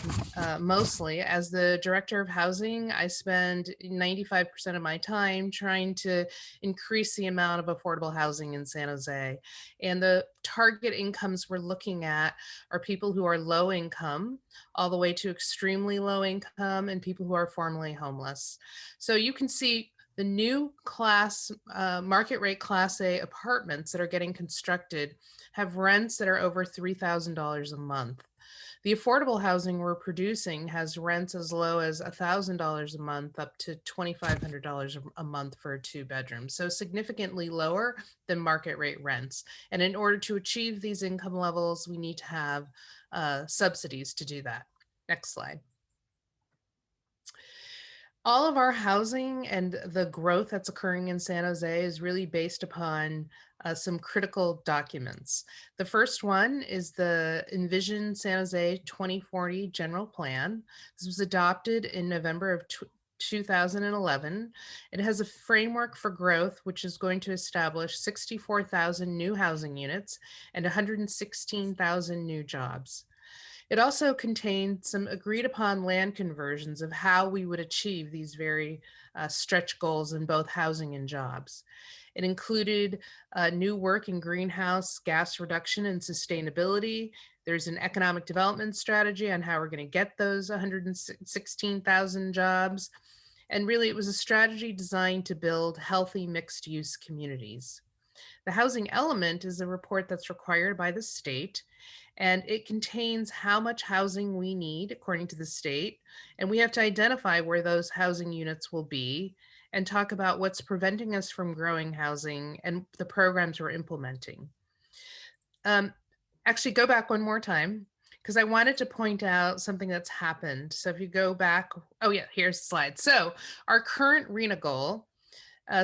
mostly, as the Director of Housing, I spend 95% of my time trying to increase the amount of affordable housing in San Jose. And the target incomes we're looking at are people who are low income, all the way to extremely low income, and people who are formerly homeless. So you can see the new class, market rate Class A apartments that are getting constructed have rents that are over $3,000 a month. The affordable housing we're producing has rents as low as $1,000 a month up to $2,500 a month for a 2-bedroom. So significantly lower than market rate rents. And in order to achieve these income levels, we need to have subsidies to do that. Next slide. All of our housing and the growth that's occurring in San Jose is really based upon some critical documents. The first one is the Envision San Jose 2040 General Plan. This was adopted in November of 2011. It has a framework for growth, which is going to establish 64,000 new housing units and 116,000 new jobs. It also contained some agreed upon land conversions of how we would achieve these very stretch goals in both housing and jobs. It included new work in greenhouse gas reduction and sustainability. There's an economic development strategy on how we're going to get those 116,000 jobs. And really, it was a strategy designed to build healthy mixed use communities. The housing element is a report that's required by the state, and it contains how much housing we need according to the state. And we have to identify where those housing units will be and talk about what's preventing us from growing housing and the programs we're implementing. Actually, go back one more time, because I wanted to point out something that's happened. So if you go back, oh yeah, here's the slide. So our current RENA goal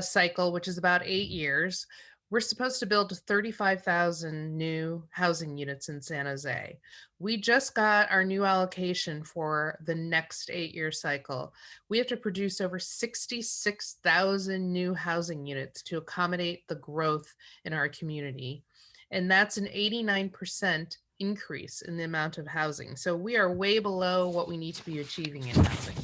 cycle, which is about 8 years, we're supposed to build 35,000 new housing units in San Jose. We just got our new allocation for the next 8-year cycle. We have to produce over 66,000 new housing units to accommodate the growth in our community. And that's an 89% increase in the amount of housing. So we are way below what we need to be achieving in housing.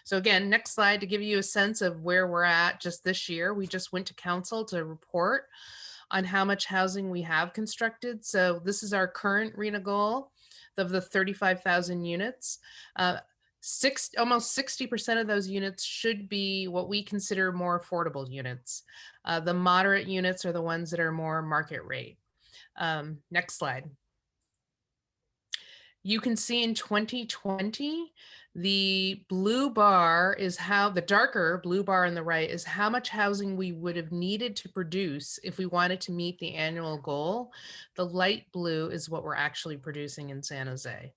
So again, next slide to give you a sense of where we're at just this year. We just went to council to report on how much housing we have constructed. So this is our current RENA goal of the 35,000 units. Almost 60% of those units should be what we consider more affordable units. The moderate units are the ones that are more market rate. Next slide. You can see in 2020, the blue bar is how, the darker blue bar on the right is how much housing we would have needed to produce if we wanted to meet the annual goal. The light blue is what we're actually producing in San Jose.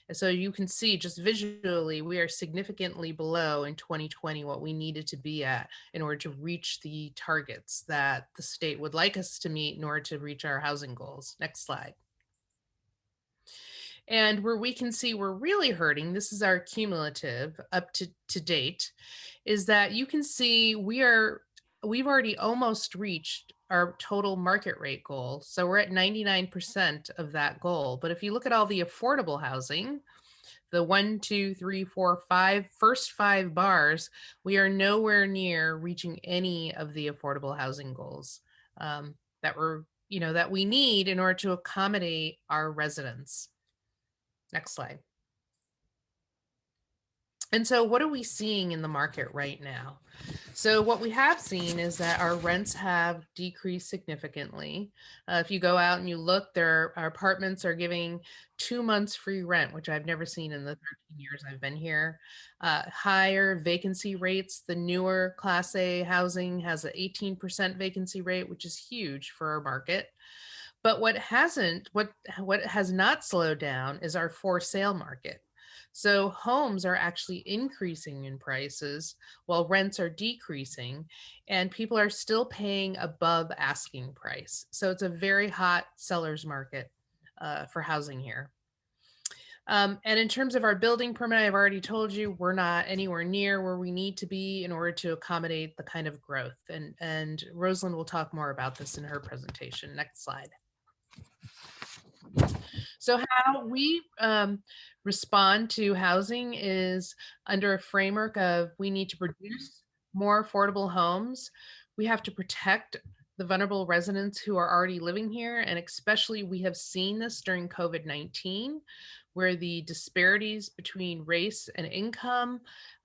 And so you can see just visually, we are significantly below in 2020 what we needed to be at in order to reach the targets that the state would like us to meet in order to reach our housing goals. Next slide. And where we can see we're really hurting, this is our cumulative up to date, is that you can see we've already almost reached our total market rate goal. So we're at 99% of that goal. But if you look at all the affordable housing, the 1, 2, 3, 4, 5, first 5 bars, we are nowhere near reaching any of the affordable housing goals that we need in order to accommodate our residents. Next slide. And so what are we seeing in the market right now? So what we have seen is that our rents have decreased significantly. If you go out and you look, our apartments are giving 2 months free rent, which I've never seen in the 13 years I've been here. Higher vacancy rates. The newer Class A housing has an 18% vacancy rate, which is huge for our market. But what has not slowed down is our for sale market. So homes are actually increasing in prices while rents are decreasing, and people are still paying above asking price. So it's a very hot seller's market for housing here. And in terms of our building permit, I've already told you we're not anywhere near where we need to be in order to accommodate the kind of growth. And Rosalind will talk more about this in her presentation. Next slide. So how we respond to housing is under a framework of we need to produce more affordable homes. We have to protect the vulnerable residents who are already living here. And especially we have seen this during COVID-19, where the disparities between race and income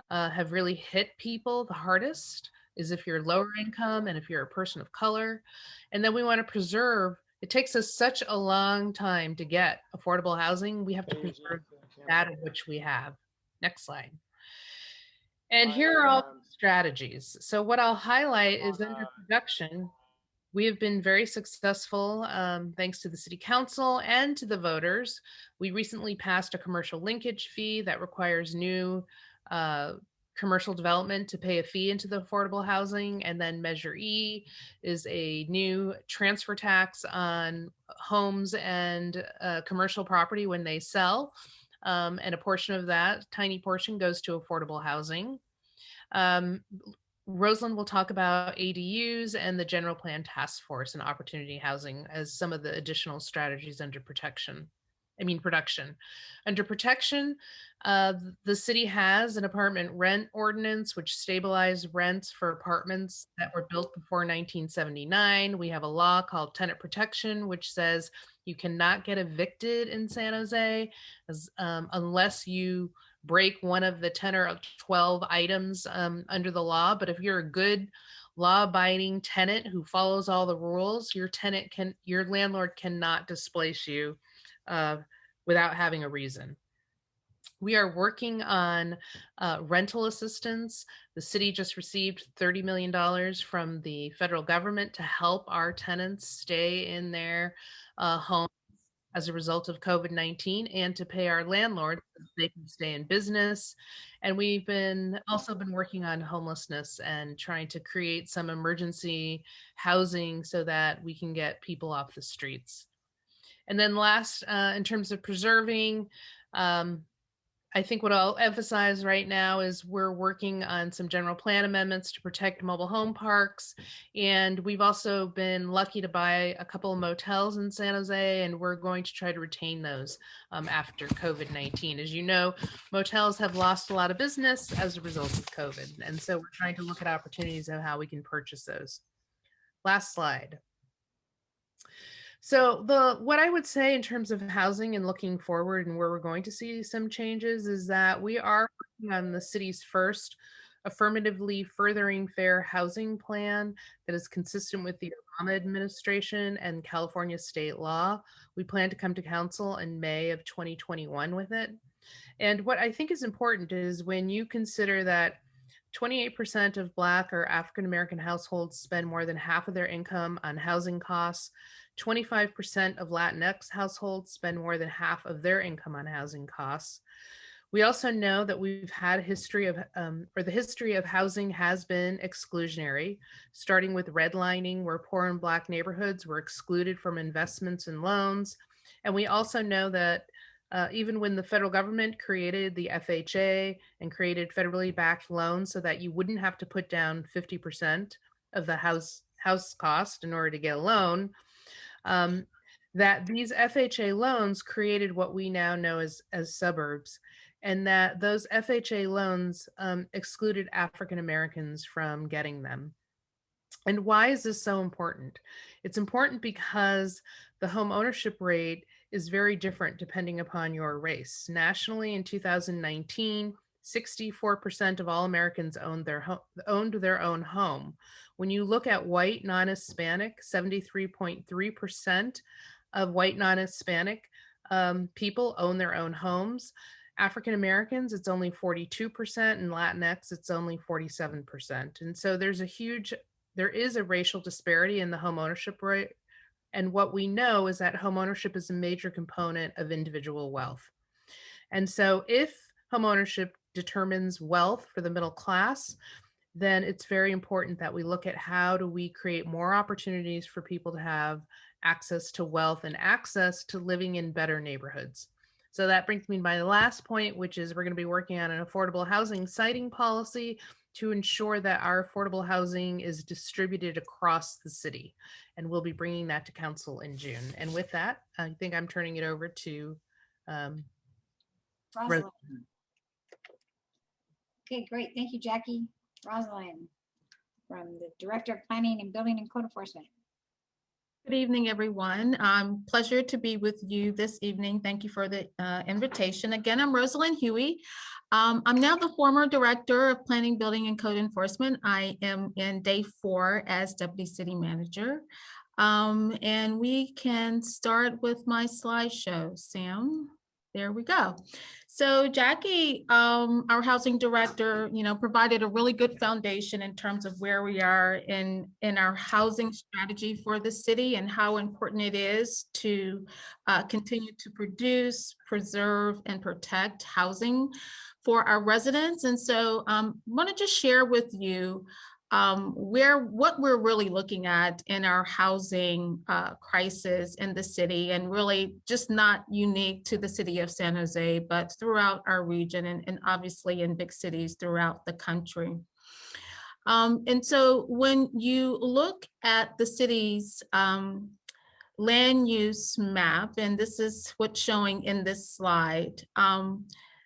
have really hit people the hardest, is if you're lower income and if you're a person of color. And then we want to preserve. It takes us such a long time to get affordable housing. We have to preserve that of which we have. Next slide. And here are all the strategies. So what I'll highlight is under production, we have been very successful thanks to the City Council and to the voters. We recently passed a commercial linkage fee that requires new commercial development to pay a fee into the affordable housing. And then Measure E is a new transfer tax on homes and commercial property when they sell. And a portion of that, tiny portion, goes to affordable housing. Rosalind will talk about ADUs and the general plan task force and opportunity housing as some of the additional strategies under production. Under protection, the city has an apartment rent ordinance which stabilized rents for apartments that were built before 1979. We have a law called tenant protection, which says you cannot get evicted in San Jose unless you break one of the 10 or 12 items under the law. But if you're a good law-abiding tenant who follows all the rules, your landlord cannot displace you without having a reason. We are working on rental assistance. The city just received $30 million from the federal government to help our tenants stay in their homes as a result of COVID-19 and to pay our landlords so they can stay in business. And we've also been working on homelessness and trying to create some emergency housing so that we can get people off the streets. And then last, in terms of preserving, I think what I'll emphasize right now is we're working on some general plan amendments to protect mobile home parks. And we've also been lucky to buy a couple of motels in San Jose, and we're going to try to retain those after COVID-19. As you know, motels have lost a lot of business as a result of COVID. And so we're trying to look at opportunities of how we can purchase those. Last slide. So what I would say in terms of housing and looking forward and where we're going to see some changes is that we are working on the city's first affirmatively furthering fair housing plan that is consistent with the Obama administration and California state law. We plan to come to council in May of 2021 with it. And what I think is important is when you consider that 28% of Black or African-American households spend more than half of their income on housing costs, 25% of Latinx households spend more than half of their income on housing costs. We also know that we've had a history of, the history of housing has been exclusionary, starting with redlining, where poor and Black neighborhoods were excluded from investments and loans. And we also know that even when the federal government created the FHA and created federally backed loans so that you wouldn't have to put down 50% of the house cost in order to get a loan, that these FHA loans created what we now know as suburbs, and that those FHA loans excluded African Americans from getting them. And why is this so important? It's important because the home ownership rate is very different depending upon your race. Nationally, in 2019, 64% of all Americans owned their own home. When you look at white non-Hispanic, 73.3% of white non-Hispanic people own their own homes. African Americans, it's only 42%, and Latinx, it's only 47%. And so there is a racial disparity in the home ownership rate. And what we know is that home ownership is a major component of individual wealth. And so if home ownership determines wealth for the middle class, then it's very important that we look at how do we create more opportunities for people to have access to wealth and access to living in better neighborhoods. So that brings me to my last point, which is we're going to be working on an affordable housing siting policy to ensure that our affordable housing is distributed across the city. And we'll be bringing that to council in June. And with that, I think I'm turning it over to Rosalind. Okay, great. Thank you, Jackie. Rosalind, from the Director of Planning and Building and Code Enforcement. Good evening, everyone. Pleasure to be with you this evening. Thank you for the invitation. Again, I'm Rosalind Huey. I'm now the former Director of Planning, Building, and Code Enforcement. I am in day 4 as Deputy City Manager. And we can start with my slideshow, Sam. There we go. So Jackie, our housing director, provided a really good foundation in terms of where we are in our housing strategy for the city and how important it is to continue to produce, preserve, and protect housing for our residents. And so I want to just share with you what we're really looking at in our housing crisis in the city, and really just not unique to the city of San Jose, but throughout our region and obviously in big cities throughout the country. And so when you look at the city's land use map, and this is what's showing in this slide,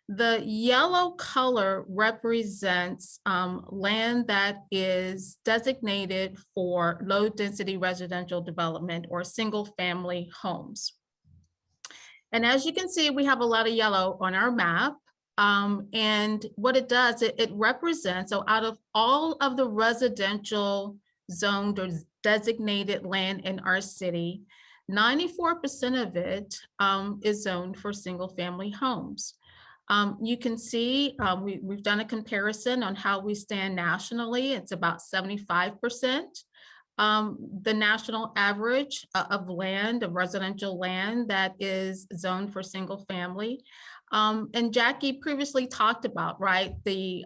the yellow color represents land that is designated for low density residential development or single family homes. And as you can see, we have a lot of yellow on our map. And what it does, it represents, so out of all of the residential zoned or designated land in our city, 94% of it is zoned for single family homes. You can see we've done a comparison on how we stand nationally. It's about 75%. The national average of land, of residential land that is zoned for single family. And Jackie previously talked about, right, the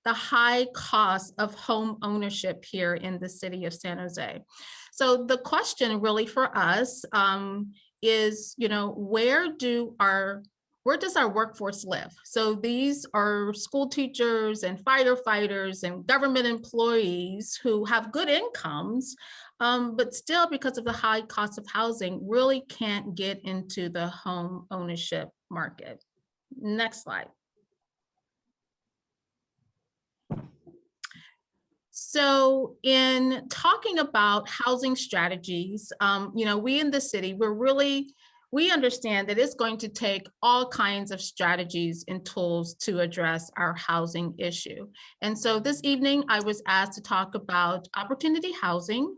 high cost of home ownership here in the city of San Jose. So the question really for us is, where does our workforce live? So these are school teachers and firefighters and government employees who have good incomes, but still, because of the high cost of housing, really can't get into the home ownership market. Next slide. So in talking about housing strategies, we in the city, we understand that it's going to take all kinds of strategies and tools to address our housing issue. And so this evening, I was asked to talk about opportunity housing,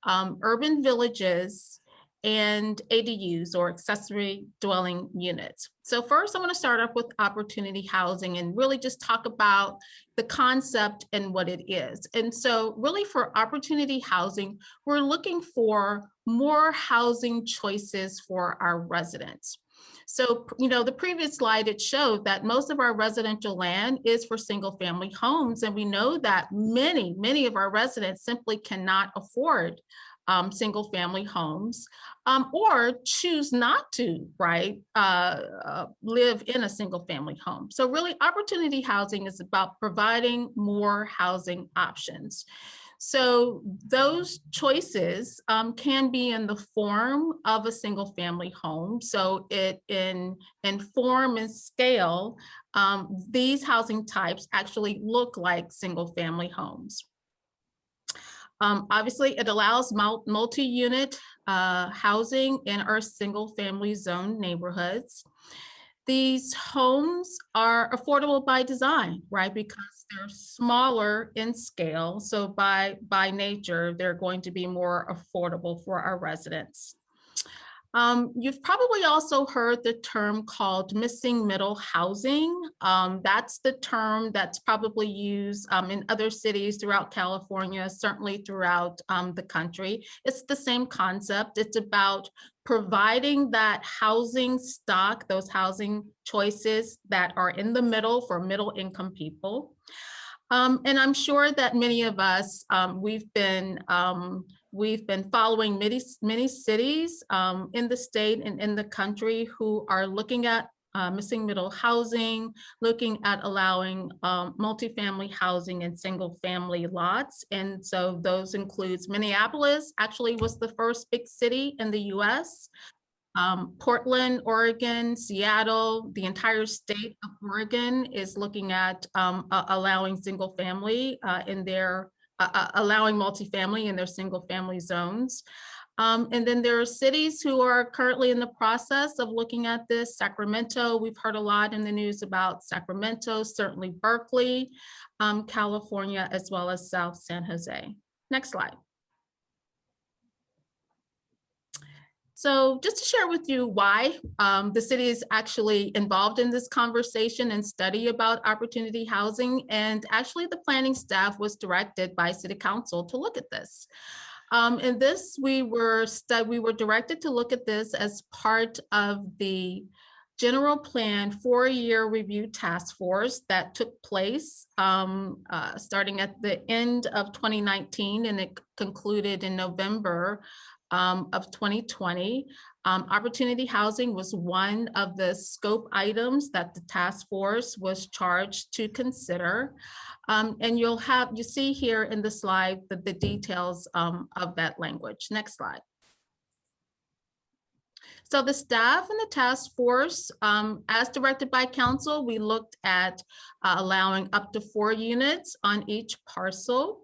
urban villages, and ADUs, or accessory dwelling units. So first, I'm going to start off with opportunity housing and really just talk about the concept and what it is. And so really for opportunity housing, we're looking for more housing choices for our residents. So, the previous slide, it showed that most of our residential land is for single family homes. And we know that many of our residents simply cannot afford single family homes, or choose not to, right, live in a single family home. So really opportunity housing is about providing more housing options. So those choices can be in the form of a single family home. So in form and scale, these housing types actually look like single family homes. Obviously, it allows multi-unit housing in our single family zone neighborhoods. These homes are affordable by design, right? Because they're smaller in scale. So by nature, they're going to be more affordable for our residents. You've probably also heard the term called missing middle housing. That's the term that's probably used in other cities throughout California, certainly throughout the country. It's the same concept. It's about providing that housing stock, those housing choices that are in the middle for middle income people. And I'm sure that many of us, we've been following many cities in the state and in the country who are looking at missing middle housing, looking at allowing multifamily housing and single family lots. And so those includes Minneapolis, actually was the first big city in the US. Portland, Oregon, Seattle, the entire state of Oregon is looking at allowing single family allowing multifamily in their single family zones. And then there are cities who are currently in the process of looking at this. Sacramento, we've heard a lot in the news about Sacramento, certainly Berkeley, California, as well as South San Jose. Next slide. So just to share with you why the city is actually involved in this conversation and study about opportunity housing. And actually the planning staff was directed by City Council to look at this. In this, we were directed to look at this as part of the general plan 4-year review task force that took place starting at the end of 2019 and it concluded in November of 2020. Opportunity housing was one of the scope items that the task force was charged to consider. And you see here in the slide the details of that language. Next slide. So the staff and the task force, as directed by council, we looked at allowing up to 4 units on each parcel.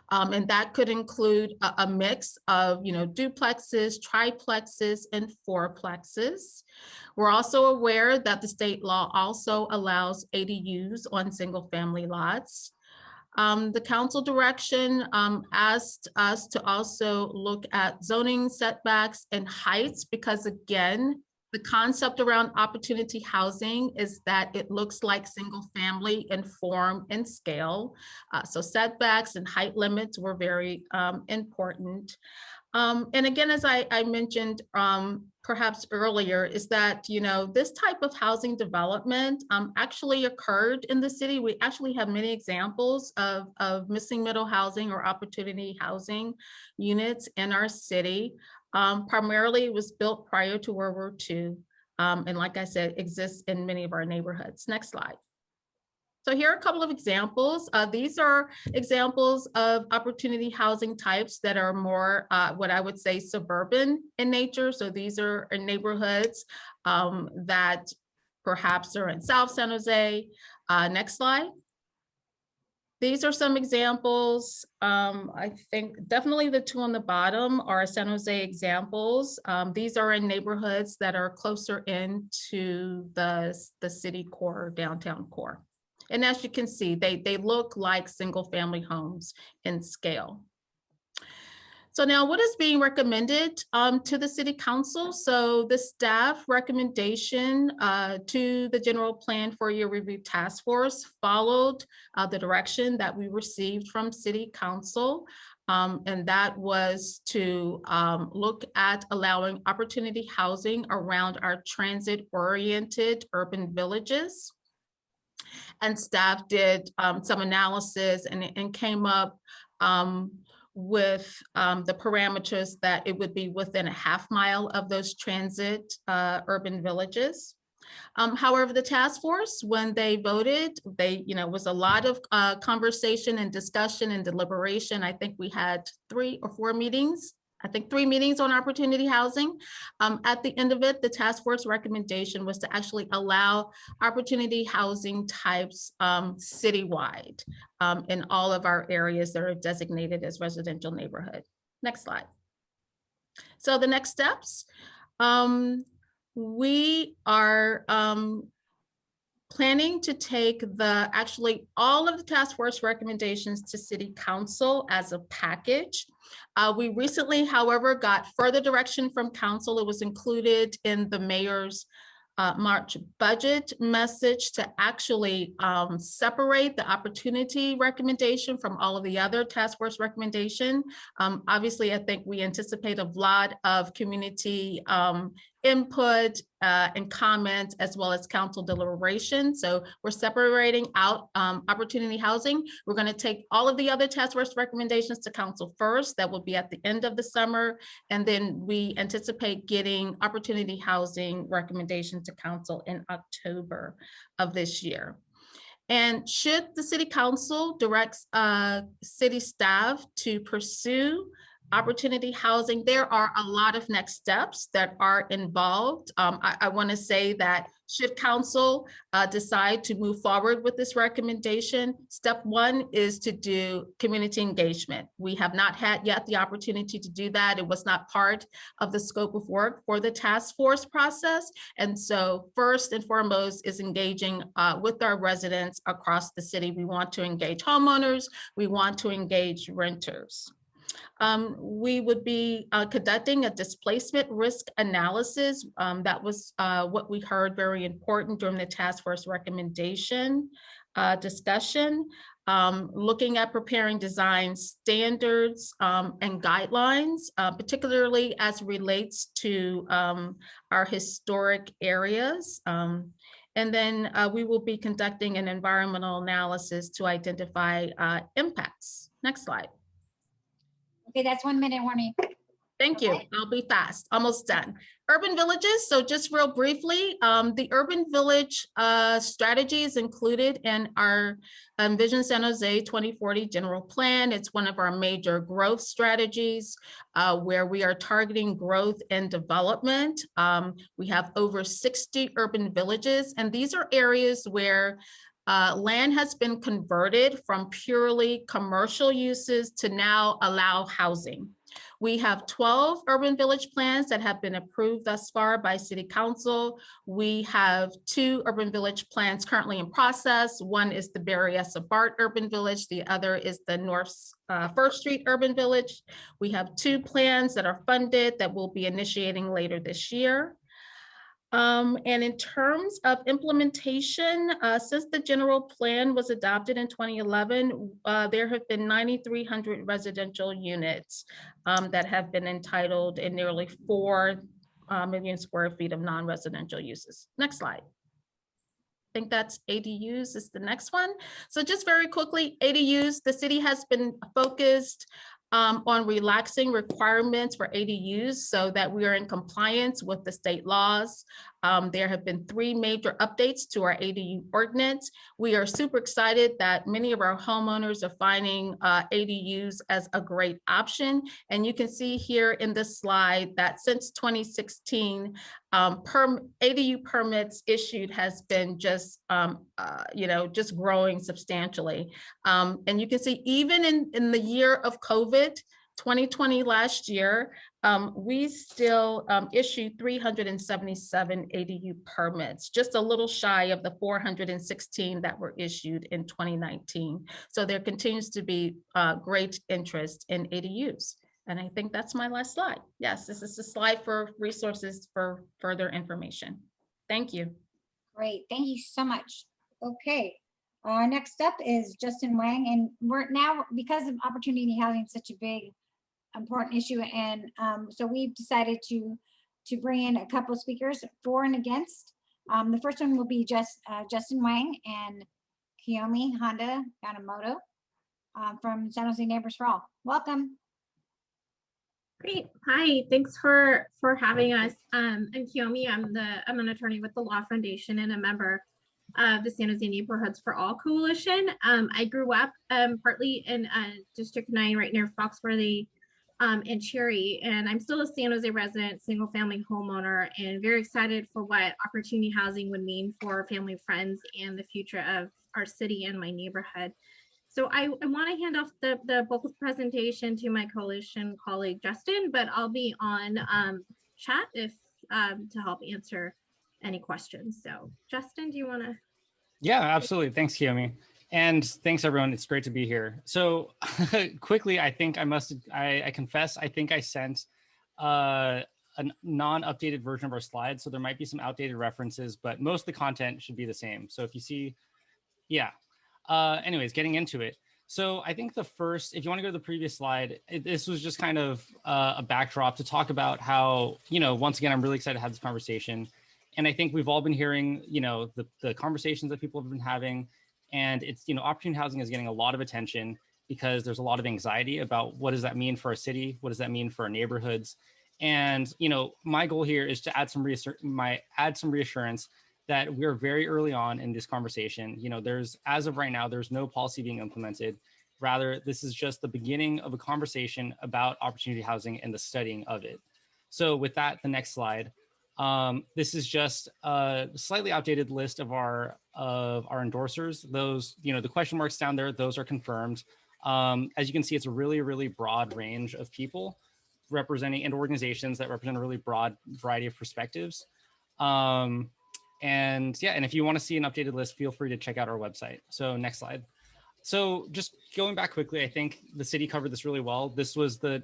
And that could include a mix of, duplexes, triplexes, and fourplexes. We're also aware that the state law also allows ADUs on single family lots. The council direction asked us to also look at zoning setbacks and heights because again, the concept around opportunity housing is that it looks like single family in form and scale. So setbacks and height limits were very important. And again, as I mentioned perhaps earlier, is that, this type of housing development actually occurred in the city. We actually have many examples of missing middle housing or opportunity housing units in our city. Primarily, it was built prior to World War II. And like I said, exists in many of our neighborhoods. Next slide. So here are a couple of examples. These are examples of opportunity housing types that are more what I would say suburban in nature. So these are in neighborhoods that perhaps are in South San Jose. Next slide. These are some examples. I think definitely the 2 on the bottom are San Jose examples. These are in neighborhoods that are closer into the city core, downtown core. And as you can see, they look like single family homes in scale. So now what is being recommended to the city council? So the staff recommendation to the general plan 4-year review task force followed the direction that we received from city council. And that was to look at allowing opportunity housing around our transit-oriented urban villages. And staff did some analysis and came up with the parameters that it would be within a half mile of those transit urban villages. However, the task force, when they voted, was a lot of conversation and discussion and deliberation. I think we had 3 or 4 meetings. I think 3 meetings on opportunity housing. At the end of it, the task force recommendation was to actually allow opportunity housing types citywide in all of our areas that are designated as residential neighborhood. Next slide. So the next steps, we are planning to take actually all of the task force recommendations to city council as a package. We recently, however, got further direction from council. It was included in the mayor's March budget message to actually separate the opportunity recommendation from all of the other task force recommendation. Obviously, I think we anticipate a lot of community input and comments as well as council deliberation. So we're separating out opportunity housing. We're going to take all of the other task force recommendations to council first. That will be at the end of the summer. And then we anticipate getting opportunity housing recommendation to council in October of this year. And should the city council direct city staff to pursue opportunity housing, there are a lot of next steps that are involved. I want to say that should council decide to move forward with this recommendation, step 1 is to do community engagement. We have not had yet the opportunity to do that. It was not part of the scope of work for the task force process. And so first and foremost is engaging with our residents across the city. We want to engage homeowners. We want to engage renters. We would be conducting a displacement risk analysis. That was what we heard very important during the task force recommendation discussion. Looking at preparing design standards and guidelines, particularly as relates to our historic areas. And then we will be conducting an environmental analysis to identify impacts. Next slide. Okay, that's 1 minute warning. Thank you. I'll be fast, almost done. Urban villages. So just real briefly, the urban village strategy is included in our Envision San Jose 2040 general plan. It's one of our major growth strategies where we are targeting growth and development. We have over 60 urban villages, and these are areas where land has been converted from purely commercial uses to now allow housing. We have 12 urban village plans that have been approved thus far by City Council. We have 2 urban village plans currently in process. One is the Barry S. Bart Urban Village. The other is the North First Street Urban Village. We have 2 plans that are funded that we'll be initiating later this year. And in terms of implementation, since the general plan was adopted in 2011, there have been 9,300 residential units that have been entitled in nearly 4 million square feet of non-residential uses. Next slide. I think that's ADUs is the next one. So just very quickly, ADUs, the city has been focused on relaxing requirements for ADUs so that we are in compliance with the state laws. There have been 3 major updates to our ADU ordinance. We are super excited that many of our homeowners are finding ADUs as a great option. And you can see here in this slide that since 2016, ADU permits issued has been just, just growing substantially. And you can see even in the year of COVID, 2020 last year, we still issued 377 ADU permits, just a little shy of the 416 that were issued in 2019. So there continues to be great interest in ADUs. And I think that's my last slide. Yes, this is a slide for resources for further information. Thank you. Great, thank you so much. Okay, next up is Justin Wang, and we're now, because of opportunity housing is such a big, important issue, and so we've decided to bring in a couple of speakers for and against. The first one will be Justin Wang and Kiyomi Honda Yamamoto from San Jose Neighbors for All. Welcome. Great. Hi, thanks for having us. I'm Kiyomi. I'm an attorney with the Law Foundation and a member of the San Jose Neighborhoods for All Coalition. I grew up partly in District 9 right near Foxworthy and Cherry, and I'm still a San Jose resident, single family homeowner, and very excited for what opportunity housing would mean for family, friends, and the future of our city and my neighborhood. So I want to hand off the bulk of the presentation to my coalition colleague, Justin, but I'll be on chat if to help answer any questions. So Justin, do you want to? Yeah, absolutely. Thanks, Kiyomi. And thanks everyone. It's great to be here. So quickly, I think I confess, I think I sent a non-updated version of our slides. So there might be some outdated references, but most of the content should be the same. So if you see, yeah. Anyways, getting into it. So I think the first, if you want to go to the previous slide, this was just kind of a backdrop to talk about how, once again, I'm really excited to have this conversation. And I think we've all been hearing, the conversations that people have been having, and it's, opportunity housing is getting a lot of attention because there's a lot of anxiety about what does that mean for our city? What does that mean for our neighborhoods? And, my goal here is to add some reassurance that we're very early on in this conversation. As of right now, there's no policy being implemented. Rather, this is just the beginning of a conversation about opportunity housing and the studying of it. So with that, the next slide. This is just a slightly outdated list of our endorsers. Those, the question marks down there, those are confirmed. As you can see, it's a really, really broad range of people representing and organizations that represent a really broad variety of perspectives. And if you want to see an updated list, feel free to check out our website. So next slide. So just going back quickly, I think the city covered this really well. This was the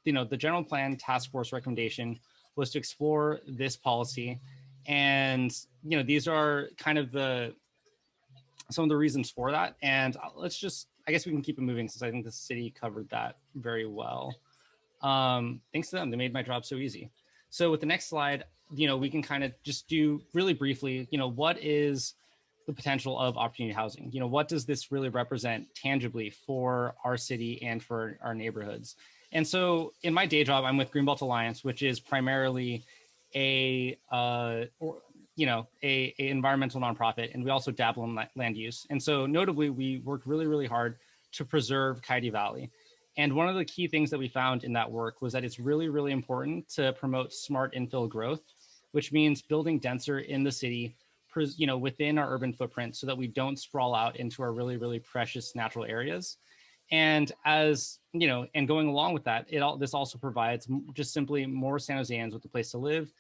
the general plan task force recommendation was to explore this policy. And, these are kind of some of the reasons for that. And I guess we can keep it moving since I think the city covered that very well. Thanks to them, they made my job so easy. So with the next slide, we can kind of just do really briefly, what is the potential of opportunity housing? What does this really represent tangibly for our city and for our neighborhoods? And so in my day job, I'm with Greenbelt Alliance, which is primarily a environmental nonprofit, and we also dabble in land use. And so notably, we worked really, really hard to preserve Coyote Valley. And one of the key things that we found in that work was that it's really, really important to promote smart infill growth, which means building denser in the city, within our urban footprint so that we don't sprawl out into our really, really precious natural areas. And and going along with that, this also provides just simply more San Joseans with a place to live.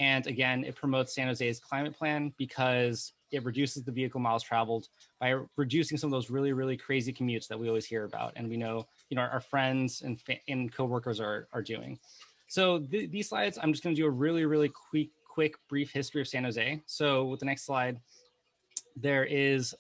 And again, it promotes San Jose's climate plan because it reduces the vehicle miles traveled by reducing some of those really, really crazy commutes that we always hear about. And we know, our friends and coworkers are doing. So these slides, I'm just going to do a really, really quick, brief history of San Jose. So with the next slide, there is,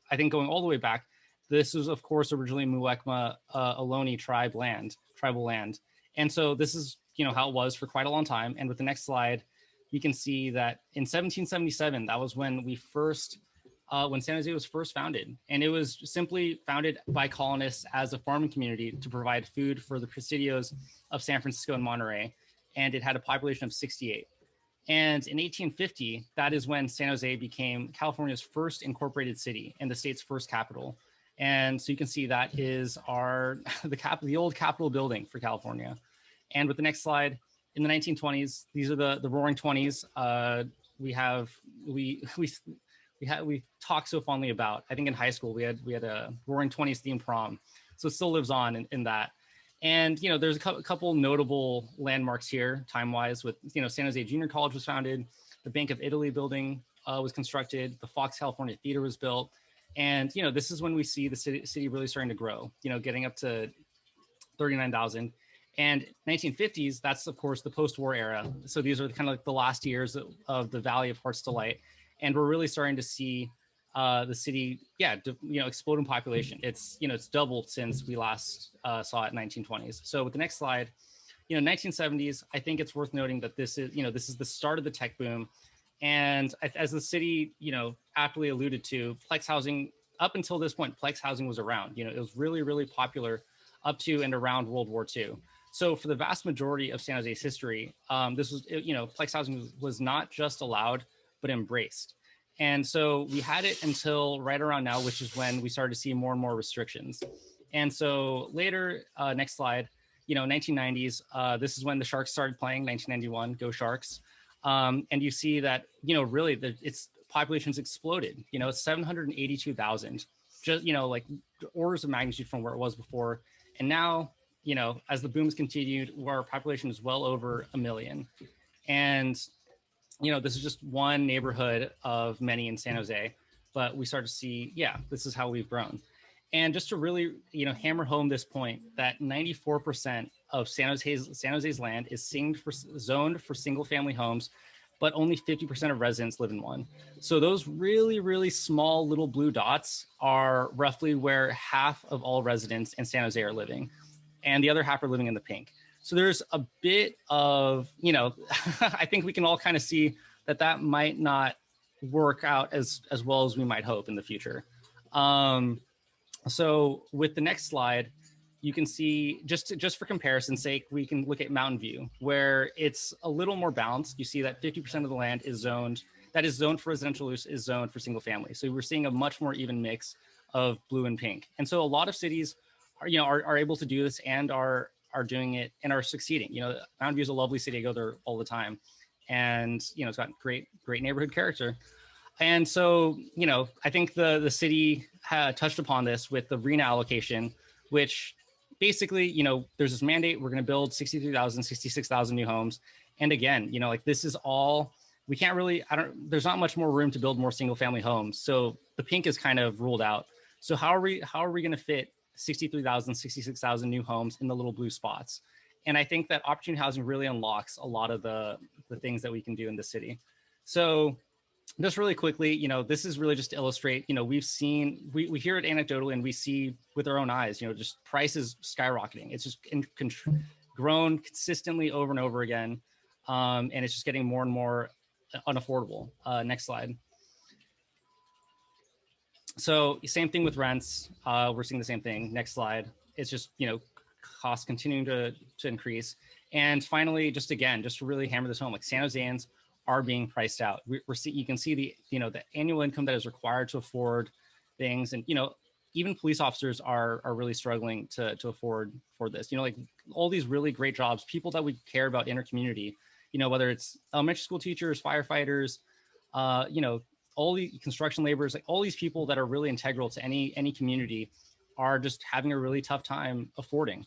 I think going all the way back, this was, of course, originally Muwekma Ohlone tribal land. And so this is, how it was for quite a long time. And with the next slide, you can see that in 1777, that was when when San Jose was first founded. And it was simply founded by colonists as a farming community to provide food for the presidios of San Francisco and Monterey. And it had a population of 68. And in 1850, that is when San Jose became California's first incorporated city and the state's first capital. And so you can see that is the old Capitol building for California. And with the next slide, in the 1920s, these are the Roaring 20s. We talk so fondly about. I think in high school we had a Roaring 20s theme prom, so it still lives on in that. And there's a couple notable landmarks here, time-wise. With San Jose Junior College was founded, the Bank of Italy building was constructed, the Fox California Theater was built, and this is when we see the city really starting to grow. Getting up to 39,000. And 1950s, that's of course the post-war era. So these are kind of like the last years of the Valley of Heart's Delight, and we're really starting to see the city, explode in population. It's doubled since we last saw it in 1920s. So with the next slide, 1970s, I think it's worth noting that this is the start of the tech boom, and as the city aptly alluded to, Plex housing up until this point, Plex housing was around. It was really, really popular up to and around World War II. So for the vast majority of San Jose's history, this was, Plex housing was not just allowed, but embraced. And so we had it until right around now, which is when we started to see more and more restrictions. And so later, next slide, 1990s, this is when the Sharks started playing, 1991, Go Sharks. And you see that, really its population's exploded. It's 782,000, just, like orders of magnitude from where it was before. And now, as the booms continued, our population is well over 1 million. And, this is just one neighborhood of many in San Jose, but we start to see, this is how we've grown. And just to really, hammer home this point, that 94% of San Jose's land is zoned for single family homes, but only 50% of residents live in one. So those really, really small little blue dots are roughly where half of all residents in San Jose are living, and the other half are living in the pink. So there's a bit of, I think we can all kind of see that might not work out as well as we might hope in the future. So with the next slide, you can see, just for comparison's sake, we can look at Mountain View, where it's a little more balanced. You see that 50% of the land is zoned, that is zoned for residential use, is zoned for single family. So we're seeing a much more even mix of blue and pink. And so a lot of cities are able to do this and are doing it and are succeeding. Mountain View is a lovely city. I go there all the time, and it's got great neighborhood character. And so I think the city touched upon this with the RENA allocation, which basically there's this mandate, we're going to build 66,000 new homes. And again, this is all, we can't really, there's not much more room to build more single family homes. So the pink is kind of ruled out. So how are we going to fit 63,000, 66,000 new homes in the little blue spots? And I think that opportunity housing really unlocks a lot of the things that we can do in the city. So just really quickly, you know, this is really just to illustrate, you know, we hear it anecdotally and we see with our own eyes, you know, just prices skyrocketing. It's just grown consistently over and over again. And it's just getting more and more unaffordable. Next slide. So same thing with rents. We're seeing the same thing. Next slide. It's just, you know, costs continuing to increase. And finally, just to really hammer this home, like San Joseans are being priced out. You can see the, you know, the annual income that is required to afford things. And, you know, even police officers are really struggling to afford this, you know, like all these really great jobs, people that we care about in our community, you know, whether it's elementary school teachers, firefighters, you know, all the construction laborers, like all these people that are really integral to any community are just having a really tough time affording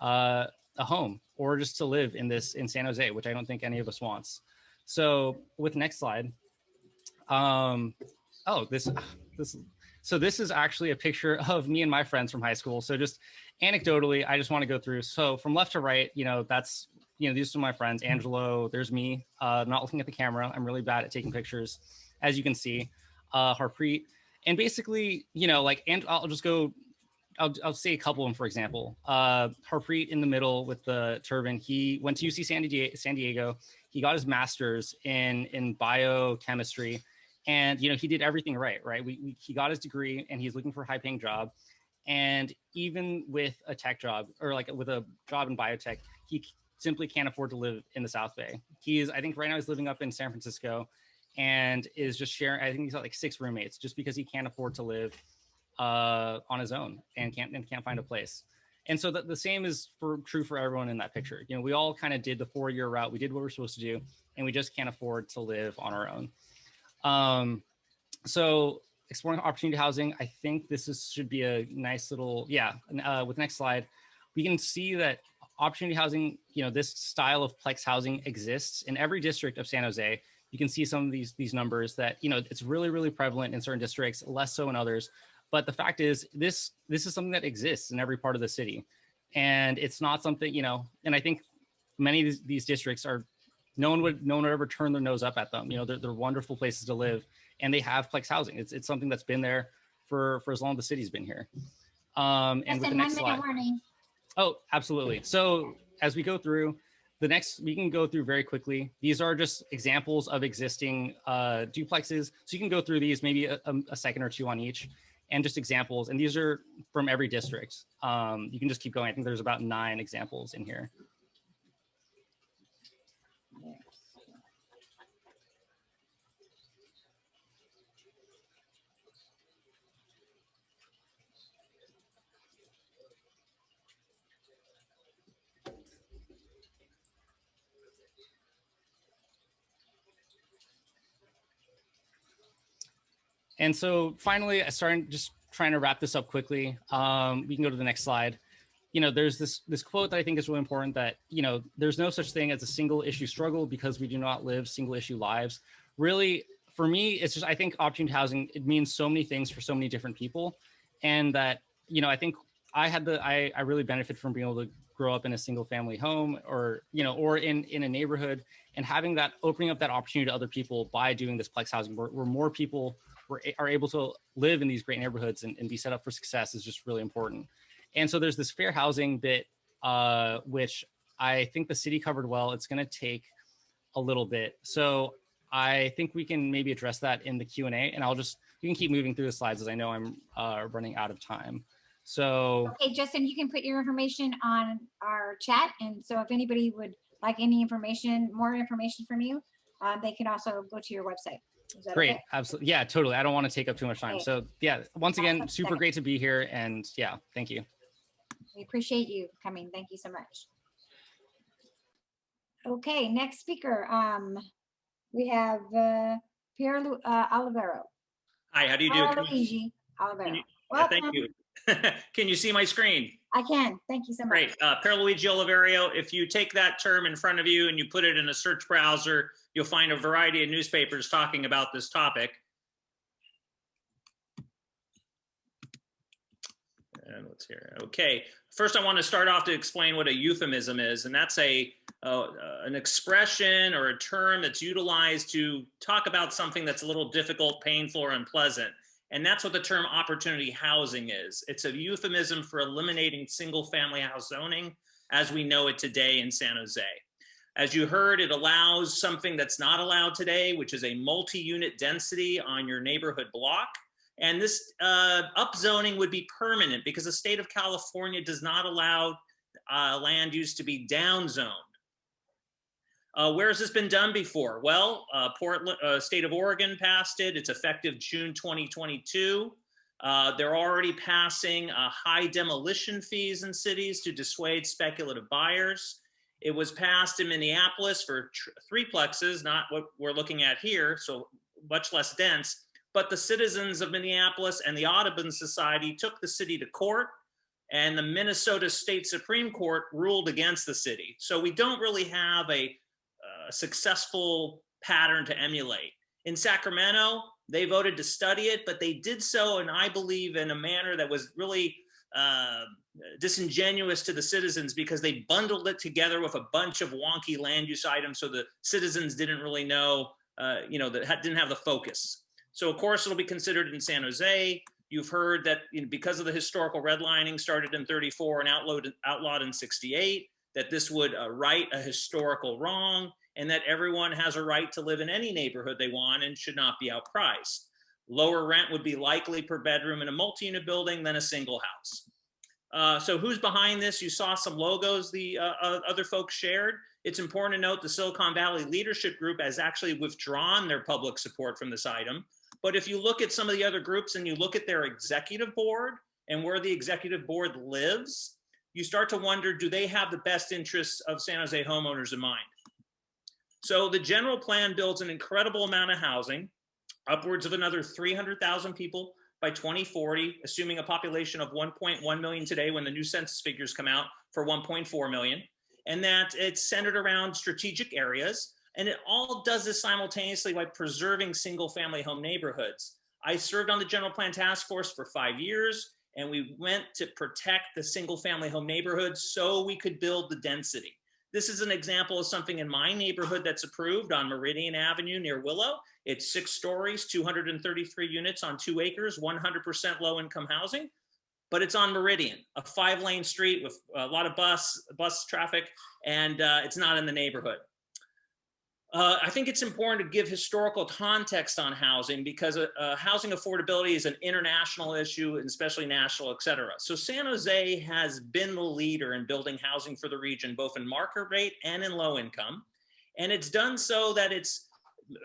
a home or just to live in San Jose, which I don't think any of us wants. So with next slide, this is actually a picture of me and my friends from high school. So just anecdotally, I just want to go through. So from left to right, you know, that's, you know, these are my friends. Angelo, there's me, not looking at the camera. I'm really bad at taking pictures, as you can see. Harpreet, and basically, you know, like, and I'll I'll say a couple of them, for example. Harpreet in the middle with the turban, he went to UC San Diego. He got his master's in biochemistry, and, you know, he did everything right? He got his degree and he's looking for a high paying job. And even with a tech job or like with a job in biotech, he simply can't afford to live in the South Bay. I think right now he's living up in San Francisco and is just sharing, I think he's got like 6 roommates just because he can't afford to live on his own and can't find a place. And so the same is true for everyone in that picture. You know, we all kind of did the 4-year route. We did what we're supposed to do, and we just can't afford to live on our own. So exploring opportunity housing, I think should be a nice little, with next slide, we can see that opportunity housing, you know, this style of plex housing exists in every district of San Jose. You can see some of these numbers that, you know, it's really, really prevalent in certain districts, less so in others. But the fact is, this is something that exists in every part of the city. And it's not something, you know, and I think many of these districts are, no one would ever turn their nose up at them. You know, they're wonderful places to live, and they have plex housing. It's something that's been there for as long as the city's been here. And with the next slide. Oh, absolutely. So as we go through, we can go through very quickly. These are just examples of existing duplexes. So you can go through these, maybe a second or two on each, and just examples. And these are from every district. You can just keep going. I think there's about 9 examples in here. And so finally, just trying to wrap this up quickly. We can go to the next slide. You know, there's this quote that I think is really important, that, you know, there's no such thing as a single issue struggle because we do not live single issue lives. Really, for me, it's just, I think opportunity housing, it means so many things for so many different people. And that, you know, I think I really benefit from being able to grow up in a single family home, or, you know, or in a neighborhood, and having that, opening up that opportunity to other people by doing this plex housing, where more people are able to live in these great neighborhoods and be set up for success, is just really important. And so there's this fair housing bit, which I think the city covered well. It's going to take a little bit. So I think we can maybe address that in the Q&A, and you can keep moving through the slides as I know I'm running out of time. So. Okay, Justin, you can put your information on our chat. And so if anybody would like any more information from you, they can also go to your website. Great. Okay? Absolutely. Yeah, totally. I don't want to take up too much time. Okay. So yeah, once again, super great to be here. And yeah, thank you. We appreciate you coming. Thank you so much. Okay, next speaker. We have Pierre Olivero. Hi, how do you do? Luigi Olivero. Thank you. Can you see my screen? I can. Thank you so much. Great. Pierluigi Oliverio, if you take that term in front of you and you put it in a search browser, you'll find a variety of newspapers talking about this topic. And what's here? Okay, first I want to start off to explain what a euphemism is, and that's an expression or a term that's utilized to talk about something that's a little difficult, painful, or unpleasant. And that's what the term opportunity housing is. It's a euphemism for eliminating single-family house zoning as we know it today in San Jose. As you heard, it allows something that's not allowed today, which is a multi-unit density on your neighborhood block. And this upzoning would be permanent because the state of California does not allow land use to be downzoned. Where has this been done before? Well, state of Oregon passed it. It's effective June 2022. They're already passing high demolition fees in cities to dissuade speculative buyers. It was passed in Minneapolis for threeplexes, not what we're looking at here, so much less dense. But the citizens of Minneapolis and the Audubon Society took the city to court, and the Minnesota State Supreme Court ruled against the city. So we don't really have a successful pattern to emulate. In Sacramento, they voted to study it, but they did so, and I believe in a manner that was really disingenuous to the citizens because they bundled it together with a bunch of wonky land use items so the citizens didn't really know, that didn't have the focus. So of course it'll be considered in San Jose. You've heard that because of the historical redlining started in 34 and outlawed in 68, that this would right a historical wrong and that everyone has a right to live in any neighborhood they want and should not be outpriced. Lower rent would be likely per bedroom in a multi-unit building than a single house. So who's behind this? You saw some logos the other folks shared. It's important to note the Silicon Valley Leadership Group has actually withdrawn their public support from this item. But if you look at some of the other groups and you look at their executive board and where the executive board lives, you start to wonder, do they have the best interests of San Jose homeowners in mind? So the general plan builds an incredible amount of housing, upwards of another 300,000 people by 2040, assuming a population of 1.1 million today when the new census figures come out for 1.4 million, and that it's centered around strategic areas. And it all does this simultaneously by preserving single family home neighborhoods. I served on the general plan task force for 5 years, and we went to protect the single family home neighborhoods so we could build the density. This is an example of something in my neighborhood that's approved on Meridian Avenue near Willow. It's 6 stories, 233 units on 2 acres, 100% low income housing, but it's on Meridian, a 5-lane street with a lot of bus traffic, and it's not in the neighborhood. I think it's important to give historical context on housing because housing affordability is an international issue, and especially national, et cetera. So San Jose has been the leader in building housing for the region, both in market rate and in low income. And it's done so that it's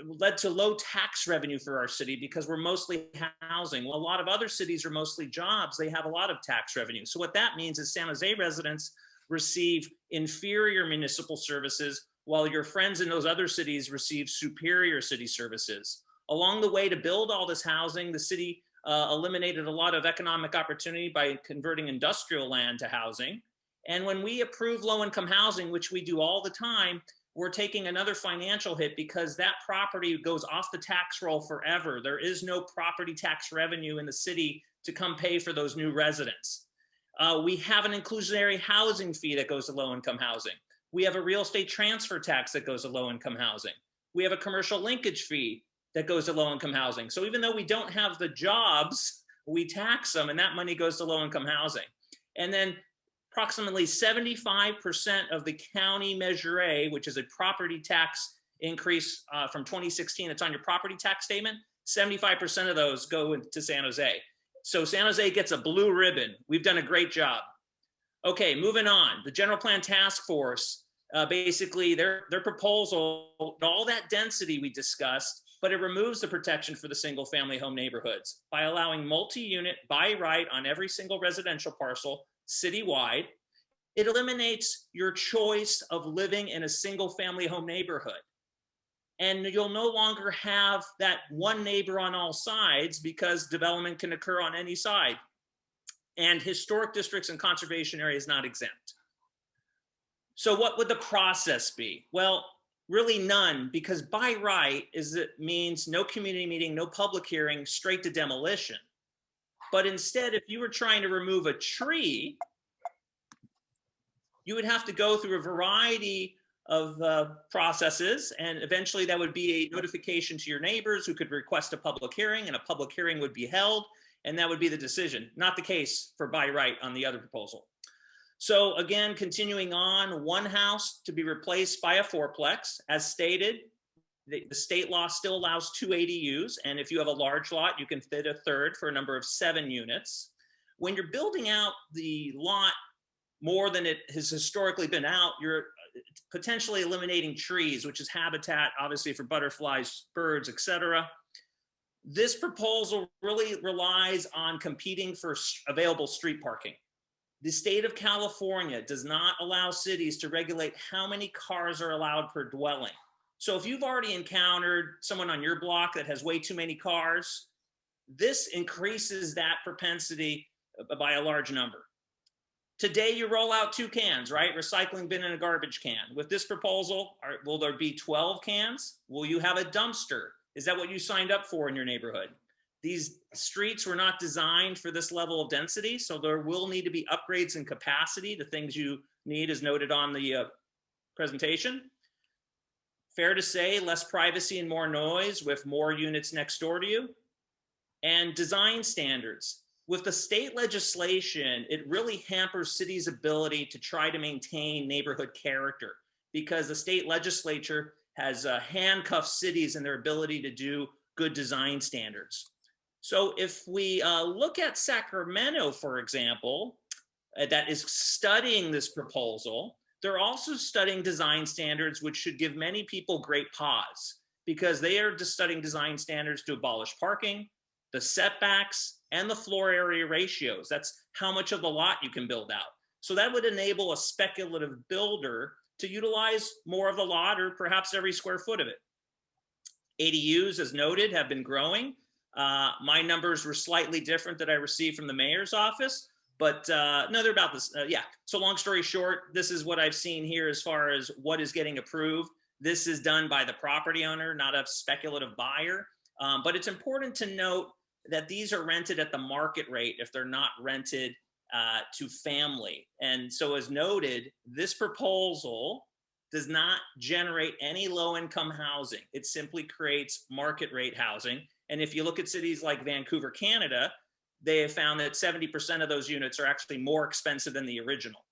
led to low tax revenue for our city because we're mostly housing. Well, a lot of other cities are mostly jobs. They have a lot of tax revenue. So what that means is San Jose residents receive inferior municipal services while your friends in those other cities receive superior city services. Along the way to build all this housing, the city eliminated a lot of economic opportunity by converting industrial land to housing. And when we approve low-income housing, which we do all the time, we're taking another financial hit because that property goes off the tax roll forever. There is no property tax revenue in the city to come pay for those new residents. We have an inclusionary housing fee that goes to low-income housing. We have a real estate transfer tax that goes to low-income housing. We have a commercial linkage fee that goes to low-income housing. So even though we don't have the jobs, we tax them and that money goes to low-income housing. And then approximately 75% of the county Measure A, which is a property tax increase from 2016, it's on your property tax statement, 75% of those go into San Jose. So San Jose gets a blue ribbon. We've done a great job. Okay, moving on. The General Plan Task Force, basically their proposal, all that density we discussed, but it removes the protection for the single family home neighborhoods by allowing multi-unit by right on every single residential parcel citywide. It eliminates your choice of living in a single family home neighborhood. And you'll no longer have that one neighbor on all sides because development can occur on any side. And historic districts and conservation areas not exempt. So what would the process be? Well, really none, because by right means no community meeting, no public hearing, straight to demolition. But instead, if you were trying to remove a tree, you would have to go through a variety of processes, and eventually that would be a notification to your neighbors who could request a public hearing, and a public hearing would be held, and that would be the decision. Not the case for by right on the other proposal. So again, continuing on, one house to be replaced by a fourplex. As stated, the state law still allows 2 ADUs, and if you have a large lot, you can fit a third for a number of 7 units. When you're building out the lot more than it has historically been out, you're potentially eliminating trees, which is habitat, obviously, for butterflies, birds, etc. This proposal really relies on competing for available street parking. The state of California does not allow cities to regulate how many cars are allowed per dwelling. So if you've already encountered someone on your block that has way too many cars, this increases that propensity by a large number. Today, you roll out 2 cans, right? Recycling bin and a garbage can. With this proposal, will there be 12 cans? Will you have a dumpster? Is that what you signed up for in your neighborhood? These streets were not designed for this level of density, so there will need to be upgrades in capacity. The things you need is noted on the presentation. Fair to say, less privacy and more noise with more units next door to you. And design standards. With the state legislation, it really hampers cities' ability to try to maintain neighborhood character because the state legislature has handcuffed cities in their ability to do good design standards. So if we look at Sacramento, for example, that is studying this proposal, they're also studying design standards, which should give many people great pause because they are just studying design standards to abolish parking, the setbacks, and the floor area ratios. That's how much of the lot you can build out. So that would enable a speculative builder to utilize more of the lot or perhaps every square foot of it. ADUs, as noted, have been growing. My numbers were slightly different that I received from the mayor's office, but no, they're about this. Yeah, so long story short, this is what I've seen here as far as what is getting approved. This is done by the property owner, not a speculative buyer. But it's important to note that these are rented at the market rate if they're not rented to family. And so as noted, this proposal does not generate any low-income housing. It simply creates market rate housing. And if you look at cities like Vancouver, Canada, they have found that 70% of those units are actually more expensive than the original.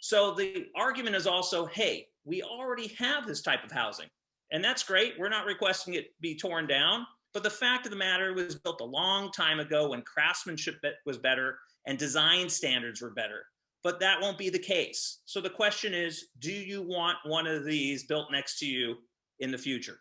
So the argument is also, hey, we already have this type of housing. And that's great. We're not requesting it be torn down. But the fact of the matter, was built a long time ago when craftsmanship was better and design standards were better. But that won't be the case. So the question is, do you want one of these built next to you in the future?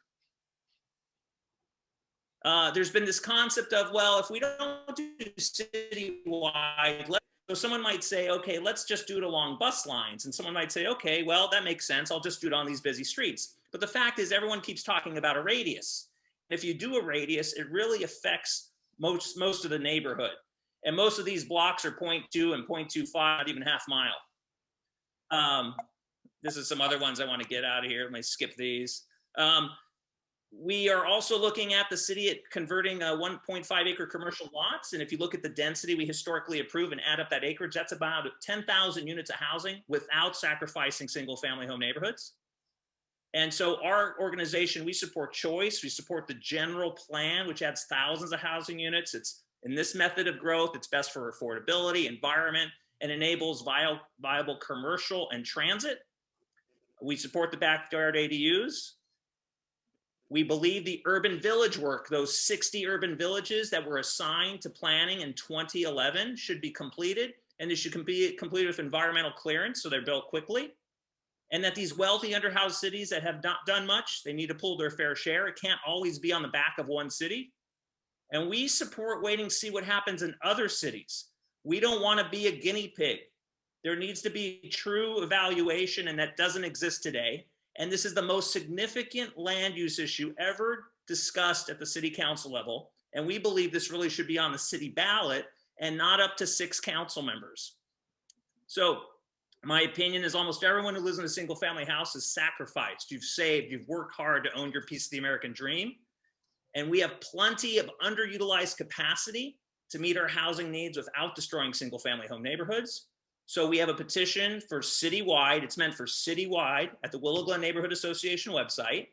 There's been this concept of, well, if we don't do citywide, so someone might say, okay, let's just do it along bus lines. And someone might say, okay, well, that makes sense. I'll just do it on these busy streets. But the fact is, everyone keeps talking about a radius. If you do a radius, it really affects most of the neighborhood. And most of these blocks are 0.2 and 0.25, not even half mile. This is some other ones I want to get out of here. Let me skip these. We are also looking at the city at converting 1.5 acre commercial lots. And if you look at the density we historically approve and add up that acreage, that's about 10,000 units of housing without sacrificing single family home neighborhoods. And so our organization, we support choice. We support the general plan, which adds thousands of housing units. It's in this method of growth, it's best for affordability, environment, and enables viable commercial and transit. We support the backyard ADUs. We believe the urban village work, those 60 urban villages that were assigned to planning in 2011 should be completed, and they should be completed with environmental clearance so they're built quickly. And that these wealthy underhoused cities that have not done much, they need to pull their fair share. It can't always be on the back of one city. And we support waiting to see what happens in other cities. We don't want to be a guinea pig. There needs to be true evaluation, and that doesn't exist today. And this is the most significant land use issue ever discussed at the city council level. And we believe this really should be on the city ballot and not up to 6 council members. So my opinion is almost everyone who lives in a single family house is sacrificed. You've saved, you've worked hard to own your piece of the American dream. And we have plenty of underutilized capacity to meet our housing needs without destroying single family home neighborhoods. So we have a petition for citywide, it's meant for citywide at the Willow Glen Neighborhood Association website,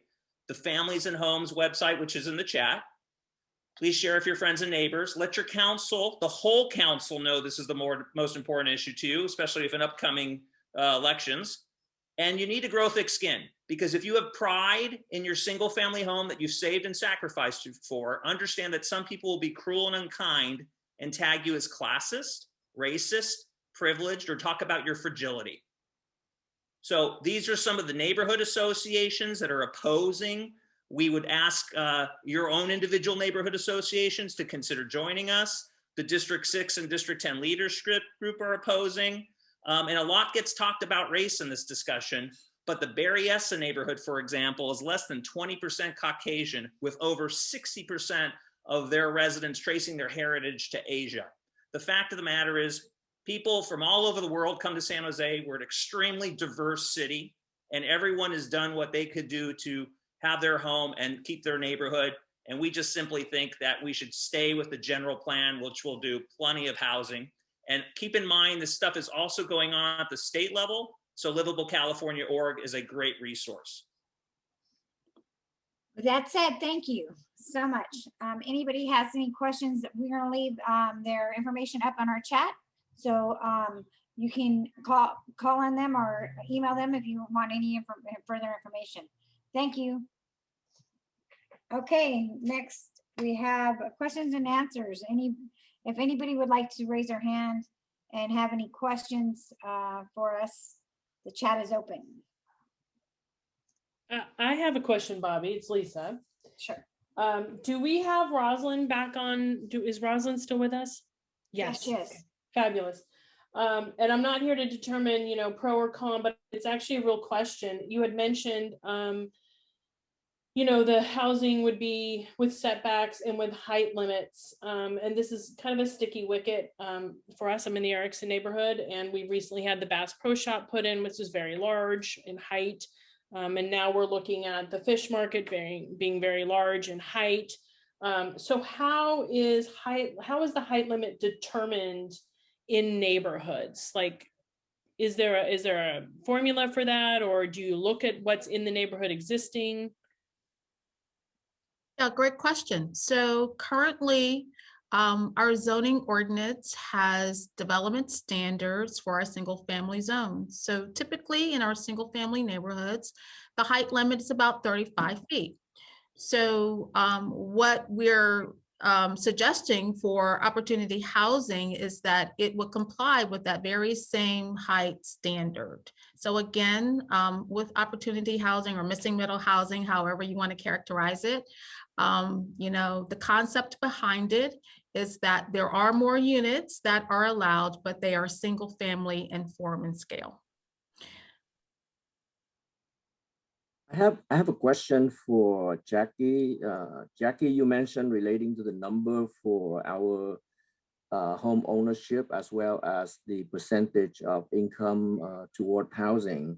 the Families and Homes website, which is in the chat. Please share with your friends and neighbors. Let your council, the whole council, know this is the most important issue to you, especially if in upcoming elections. And you need to grow thick skin, because if you have pride in your single family home that you've saved and sacrificed for, understand that some people will be cruel and unkind and tag you as classist, racist, privileged, or talk about your fragility. So these are some of the neighborhood associations that are opposing. We would ask your own individual neighborhood associations to consider joining us. The District 6 and District 10 leadership group are opposing. And a lot gets talked about race in this discussion, but the Berryessa neighborhood, for example, is less than 20% Caucasian, with over 60% of their residents tracing their heritage to Asia. The fact of the matter is, people from all over the world come to San Jose. We're an extremely diverse city, and everyone has done what they could do to have their home and keep their neighborhood. And we just simply think that we should stay with the general plan, which will do plenty of housing. And keep in mind, this stuff is also going on at the state level. So livablecalifornia.org is a great resource. With that said, thank you so much. Anybody has any questions, we're going to leave their information up on our chat. So you can call on them or email them if you want any further information. Thank you. Okay, next we have questions and answers. If anybody would like to raise their hand and have any questions for us, the chat is open. I have a question, Bobby. It's Lisa. Sure. Do we have Rosalind back on? Is Rosalind still with us? Yes, she is. Fabulous. And I'm not here to determine, pro or con, but it's actually a real question. You had mentioned, the housing would be with setbacks and with height limits. And this is kind of a sticky wicket for us. I'm in the Erickson neighborhood, and we recently had the Bass Pro Shop put in, which is very large in height. And now we're looking at the fish market being very large in height. So how is the height limit determined in neighborhoods? Like, is there a formula for that, or do you look at what's in the neighborhood existing? Yeah, great question. So currently, our zoning ordinance has development standards for our single family zones. So typically in our single family neighborhoods, the height limit is about 35 feet. So what we're suggesting for opportunity housing is that it would comply with that very same height standard. So again, with opportunity housing or missing middle housing, however you want to characterize it, the concept behind it is that there are more units that are allowed, but they are single family in form and scale. I have a question for Jackie. Jackie, you mentioned relating to the number for our home ownership, as well as the percentage of income toward housing.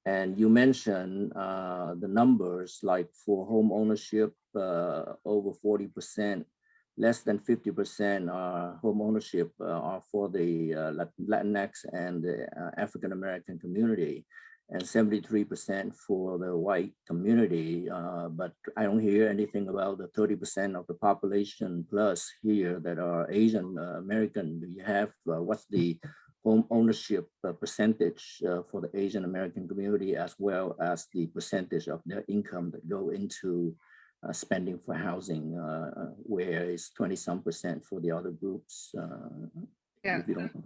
And you mentioned the numbers, like for home ownership, over 40%, less than 50% home ownership are for the Latinx and the African-American community, and 73% for the white community. But I don't hear anything about the 30% of the population plus here that are Asian American. Do you have, what's the home ownership percentage for the Asian American community, as well as the percentage of their income that go into spending for housing, where it's 20-some% for the other groups? Yeah. If you don't.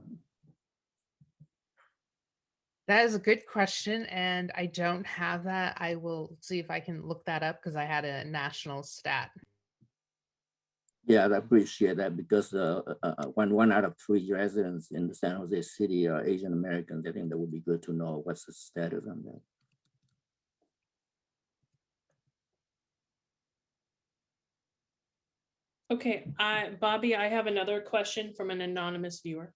That is a good question, and I don't have that. I will see if I can look that up because I had a national stat. Yeah, I appreciate that, because one out of 3 residents in the San Jose city are Asian Americans. I think that would be good to know what's the status on that. Okay, Bobby, I have another question from an anonymous viewer.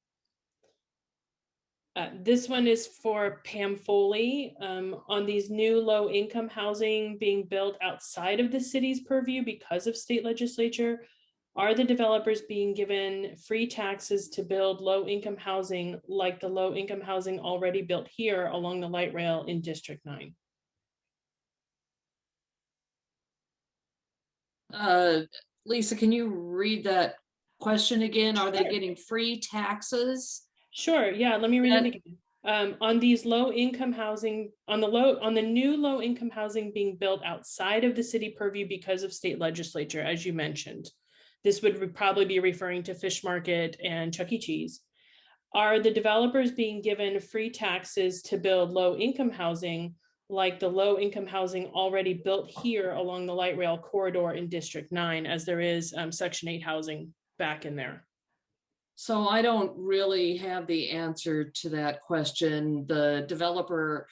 This one is for Pam Foley. On these new low-income housing being built outside of the city's purview because of state legislature, Are the developers being given free taxes to build low-income housing like the low-income housing already built here along the light rail in District 9? Lisa, can you read that question again? Are they Sure. getting free taxes? Sure, yeah, let me read it again. On these low-income housing, on the new low-income housing being built outside of the city purview because of state legislature, as you mentioned. This would probably be referring to Fish Market and Chuck E. Cheese. Are the developers being given free taxes to build low-income housing like the low-income housing already built here along the light rail corridor in District 9, as there is Section 8 housing back in there? So I don't really have the answer to that question. The developer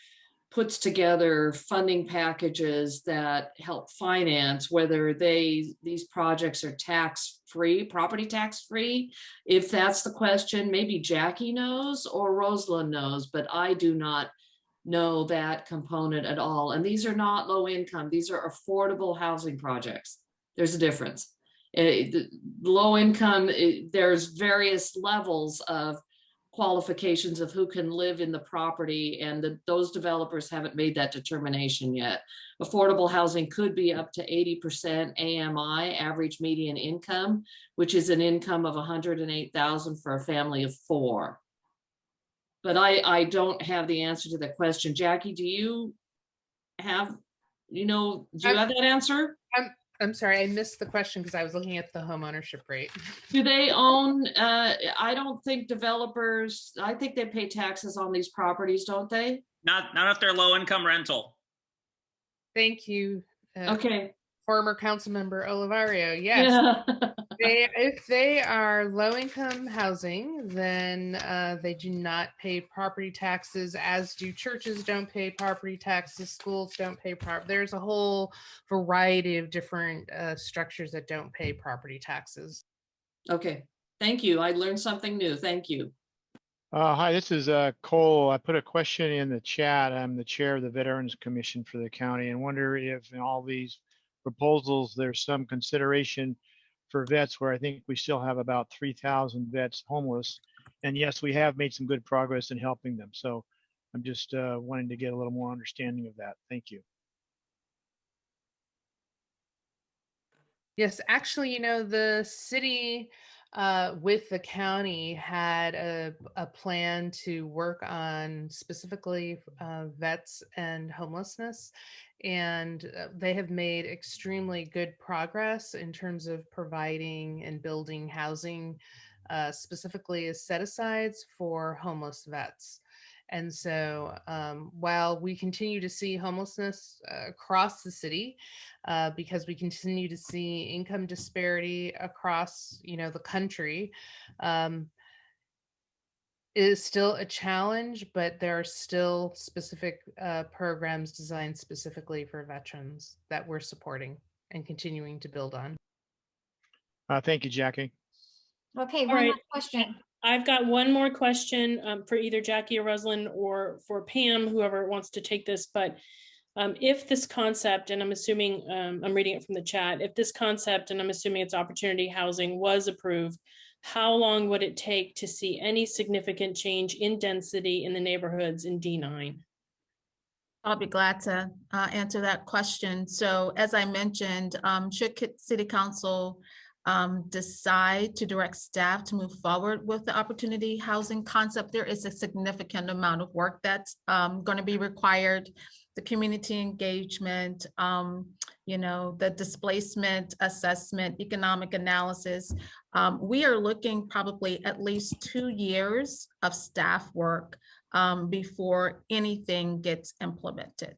puts together funding packages that help finance whether these projects are tax-free, property tax-free. If that's the question, maybe Jackie knows or Rosalind knows, but I do not know that component at all. And these are not low income, these are affordable housing projects. There's a difference. Low income, there's various levels of qualifications of who can live in the property, and those developers haven't made that determination yet. Affordable housing could be up to 80% AMI, average median income, which is an income of $108,000 for a family of 4. But I don't have the answer to that question. Jackie, do you have, do you have that answer? I'm sorry, I missed the question because I was looking at the home ownership rate. Do they own, I don't think developers, I think they pay taxes on these properties, don't they? Not if they're low income rental. Thank you. Okay. Former council member Olivario, yes. Yeah. If they are low-income housing, then they do not pay property taxes, as do churches don't pay property taxes, schools don't pay property. There's a whole variety of different structures that don't pay property taxes. Okay, thank you. I learned something new. Thank you. Hi, this is Cole. I put a question in the chat. I'm the chair of the Veterans Commission for the county, and wonder if in all these proposals there's some consideration for vets, where I think we still have about 3,000 vets homeless. And yes, we have made some good progress in helping them. So I'm just wanting to get a little more understanding of that. Thank you. Yes, actually, the city with the county had a plan to work on specifically vets and homelessness. And they have made extremely good progress in terms of providing and building housing, specifically as set-asides for homeless vets. And so while we continue to see homelessness across the city, because we continue to see income disparity across, the country, is still a challenge, but there are still specific programs designed specifically for veterans that we're supporting and continuing to build on. Thank you, Jackie. Okay, All one right. more question. I've got one more question for either Jackie or Rosalind or for Pam, whoever wants to take this. But if this concept, and I'm assuming, I'm reading it from the chat, if this concept, and I'm assuming it's opportunity housing, was approved, how long would it take to see any significant change in density in the neighborhoods in D9? I'll be glad to answer that question. So as I mentioned, should City Council decide to direct staff to move forward with the opportunity housing concept, there is a significant amount of work that's going to be required. The community engagement, the displacement assessment, economic analysis. We are looking probably at least 2 years of staff work before anything gets implemented.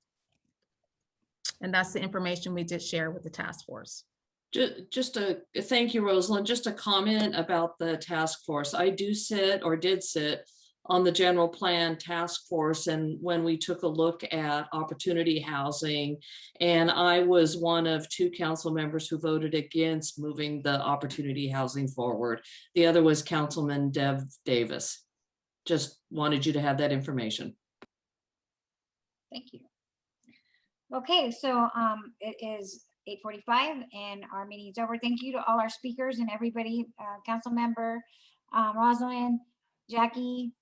And that's the information we did share with the task force. Thank you, Rosalind. Just a comment about the task force. I did sit on the general plan task force, and when we took a look at opportunity housing, and I was one of 2 council members who voted against moving the opportunity housing forward. The other was Councilman Dev Davis. Just wanted you to have that information. Thank you. Okay, so it is 8:45 and our meeting is over. Thank you to all our speakers and everybody, council member, Rosalind, Jackie,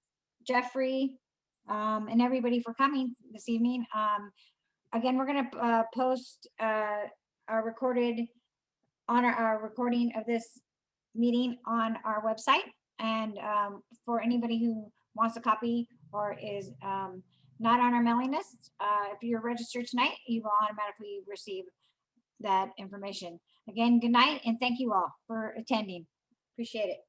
Jeffrey, and everybody for coming this evening. Again, we're going to post our recording of this meeting on our website. And for anybody who wants a copy or is not on our mailing list, if you're registered tonight, you will automatically receive that information. Again, good night and thank you all for attending. Appreciate it.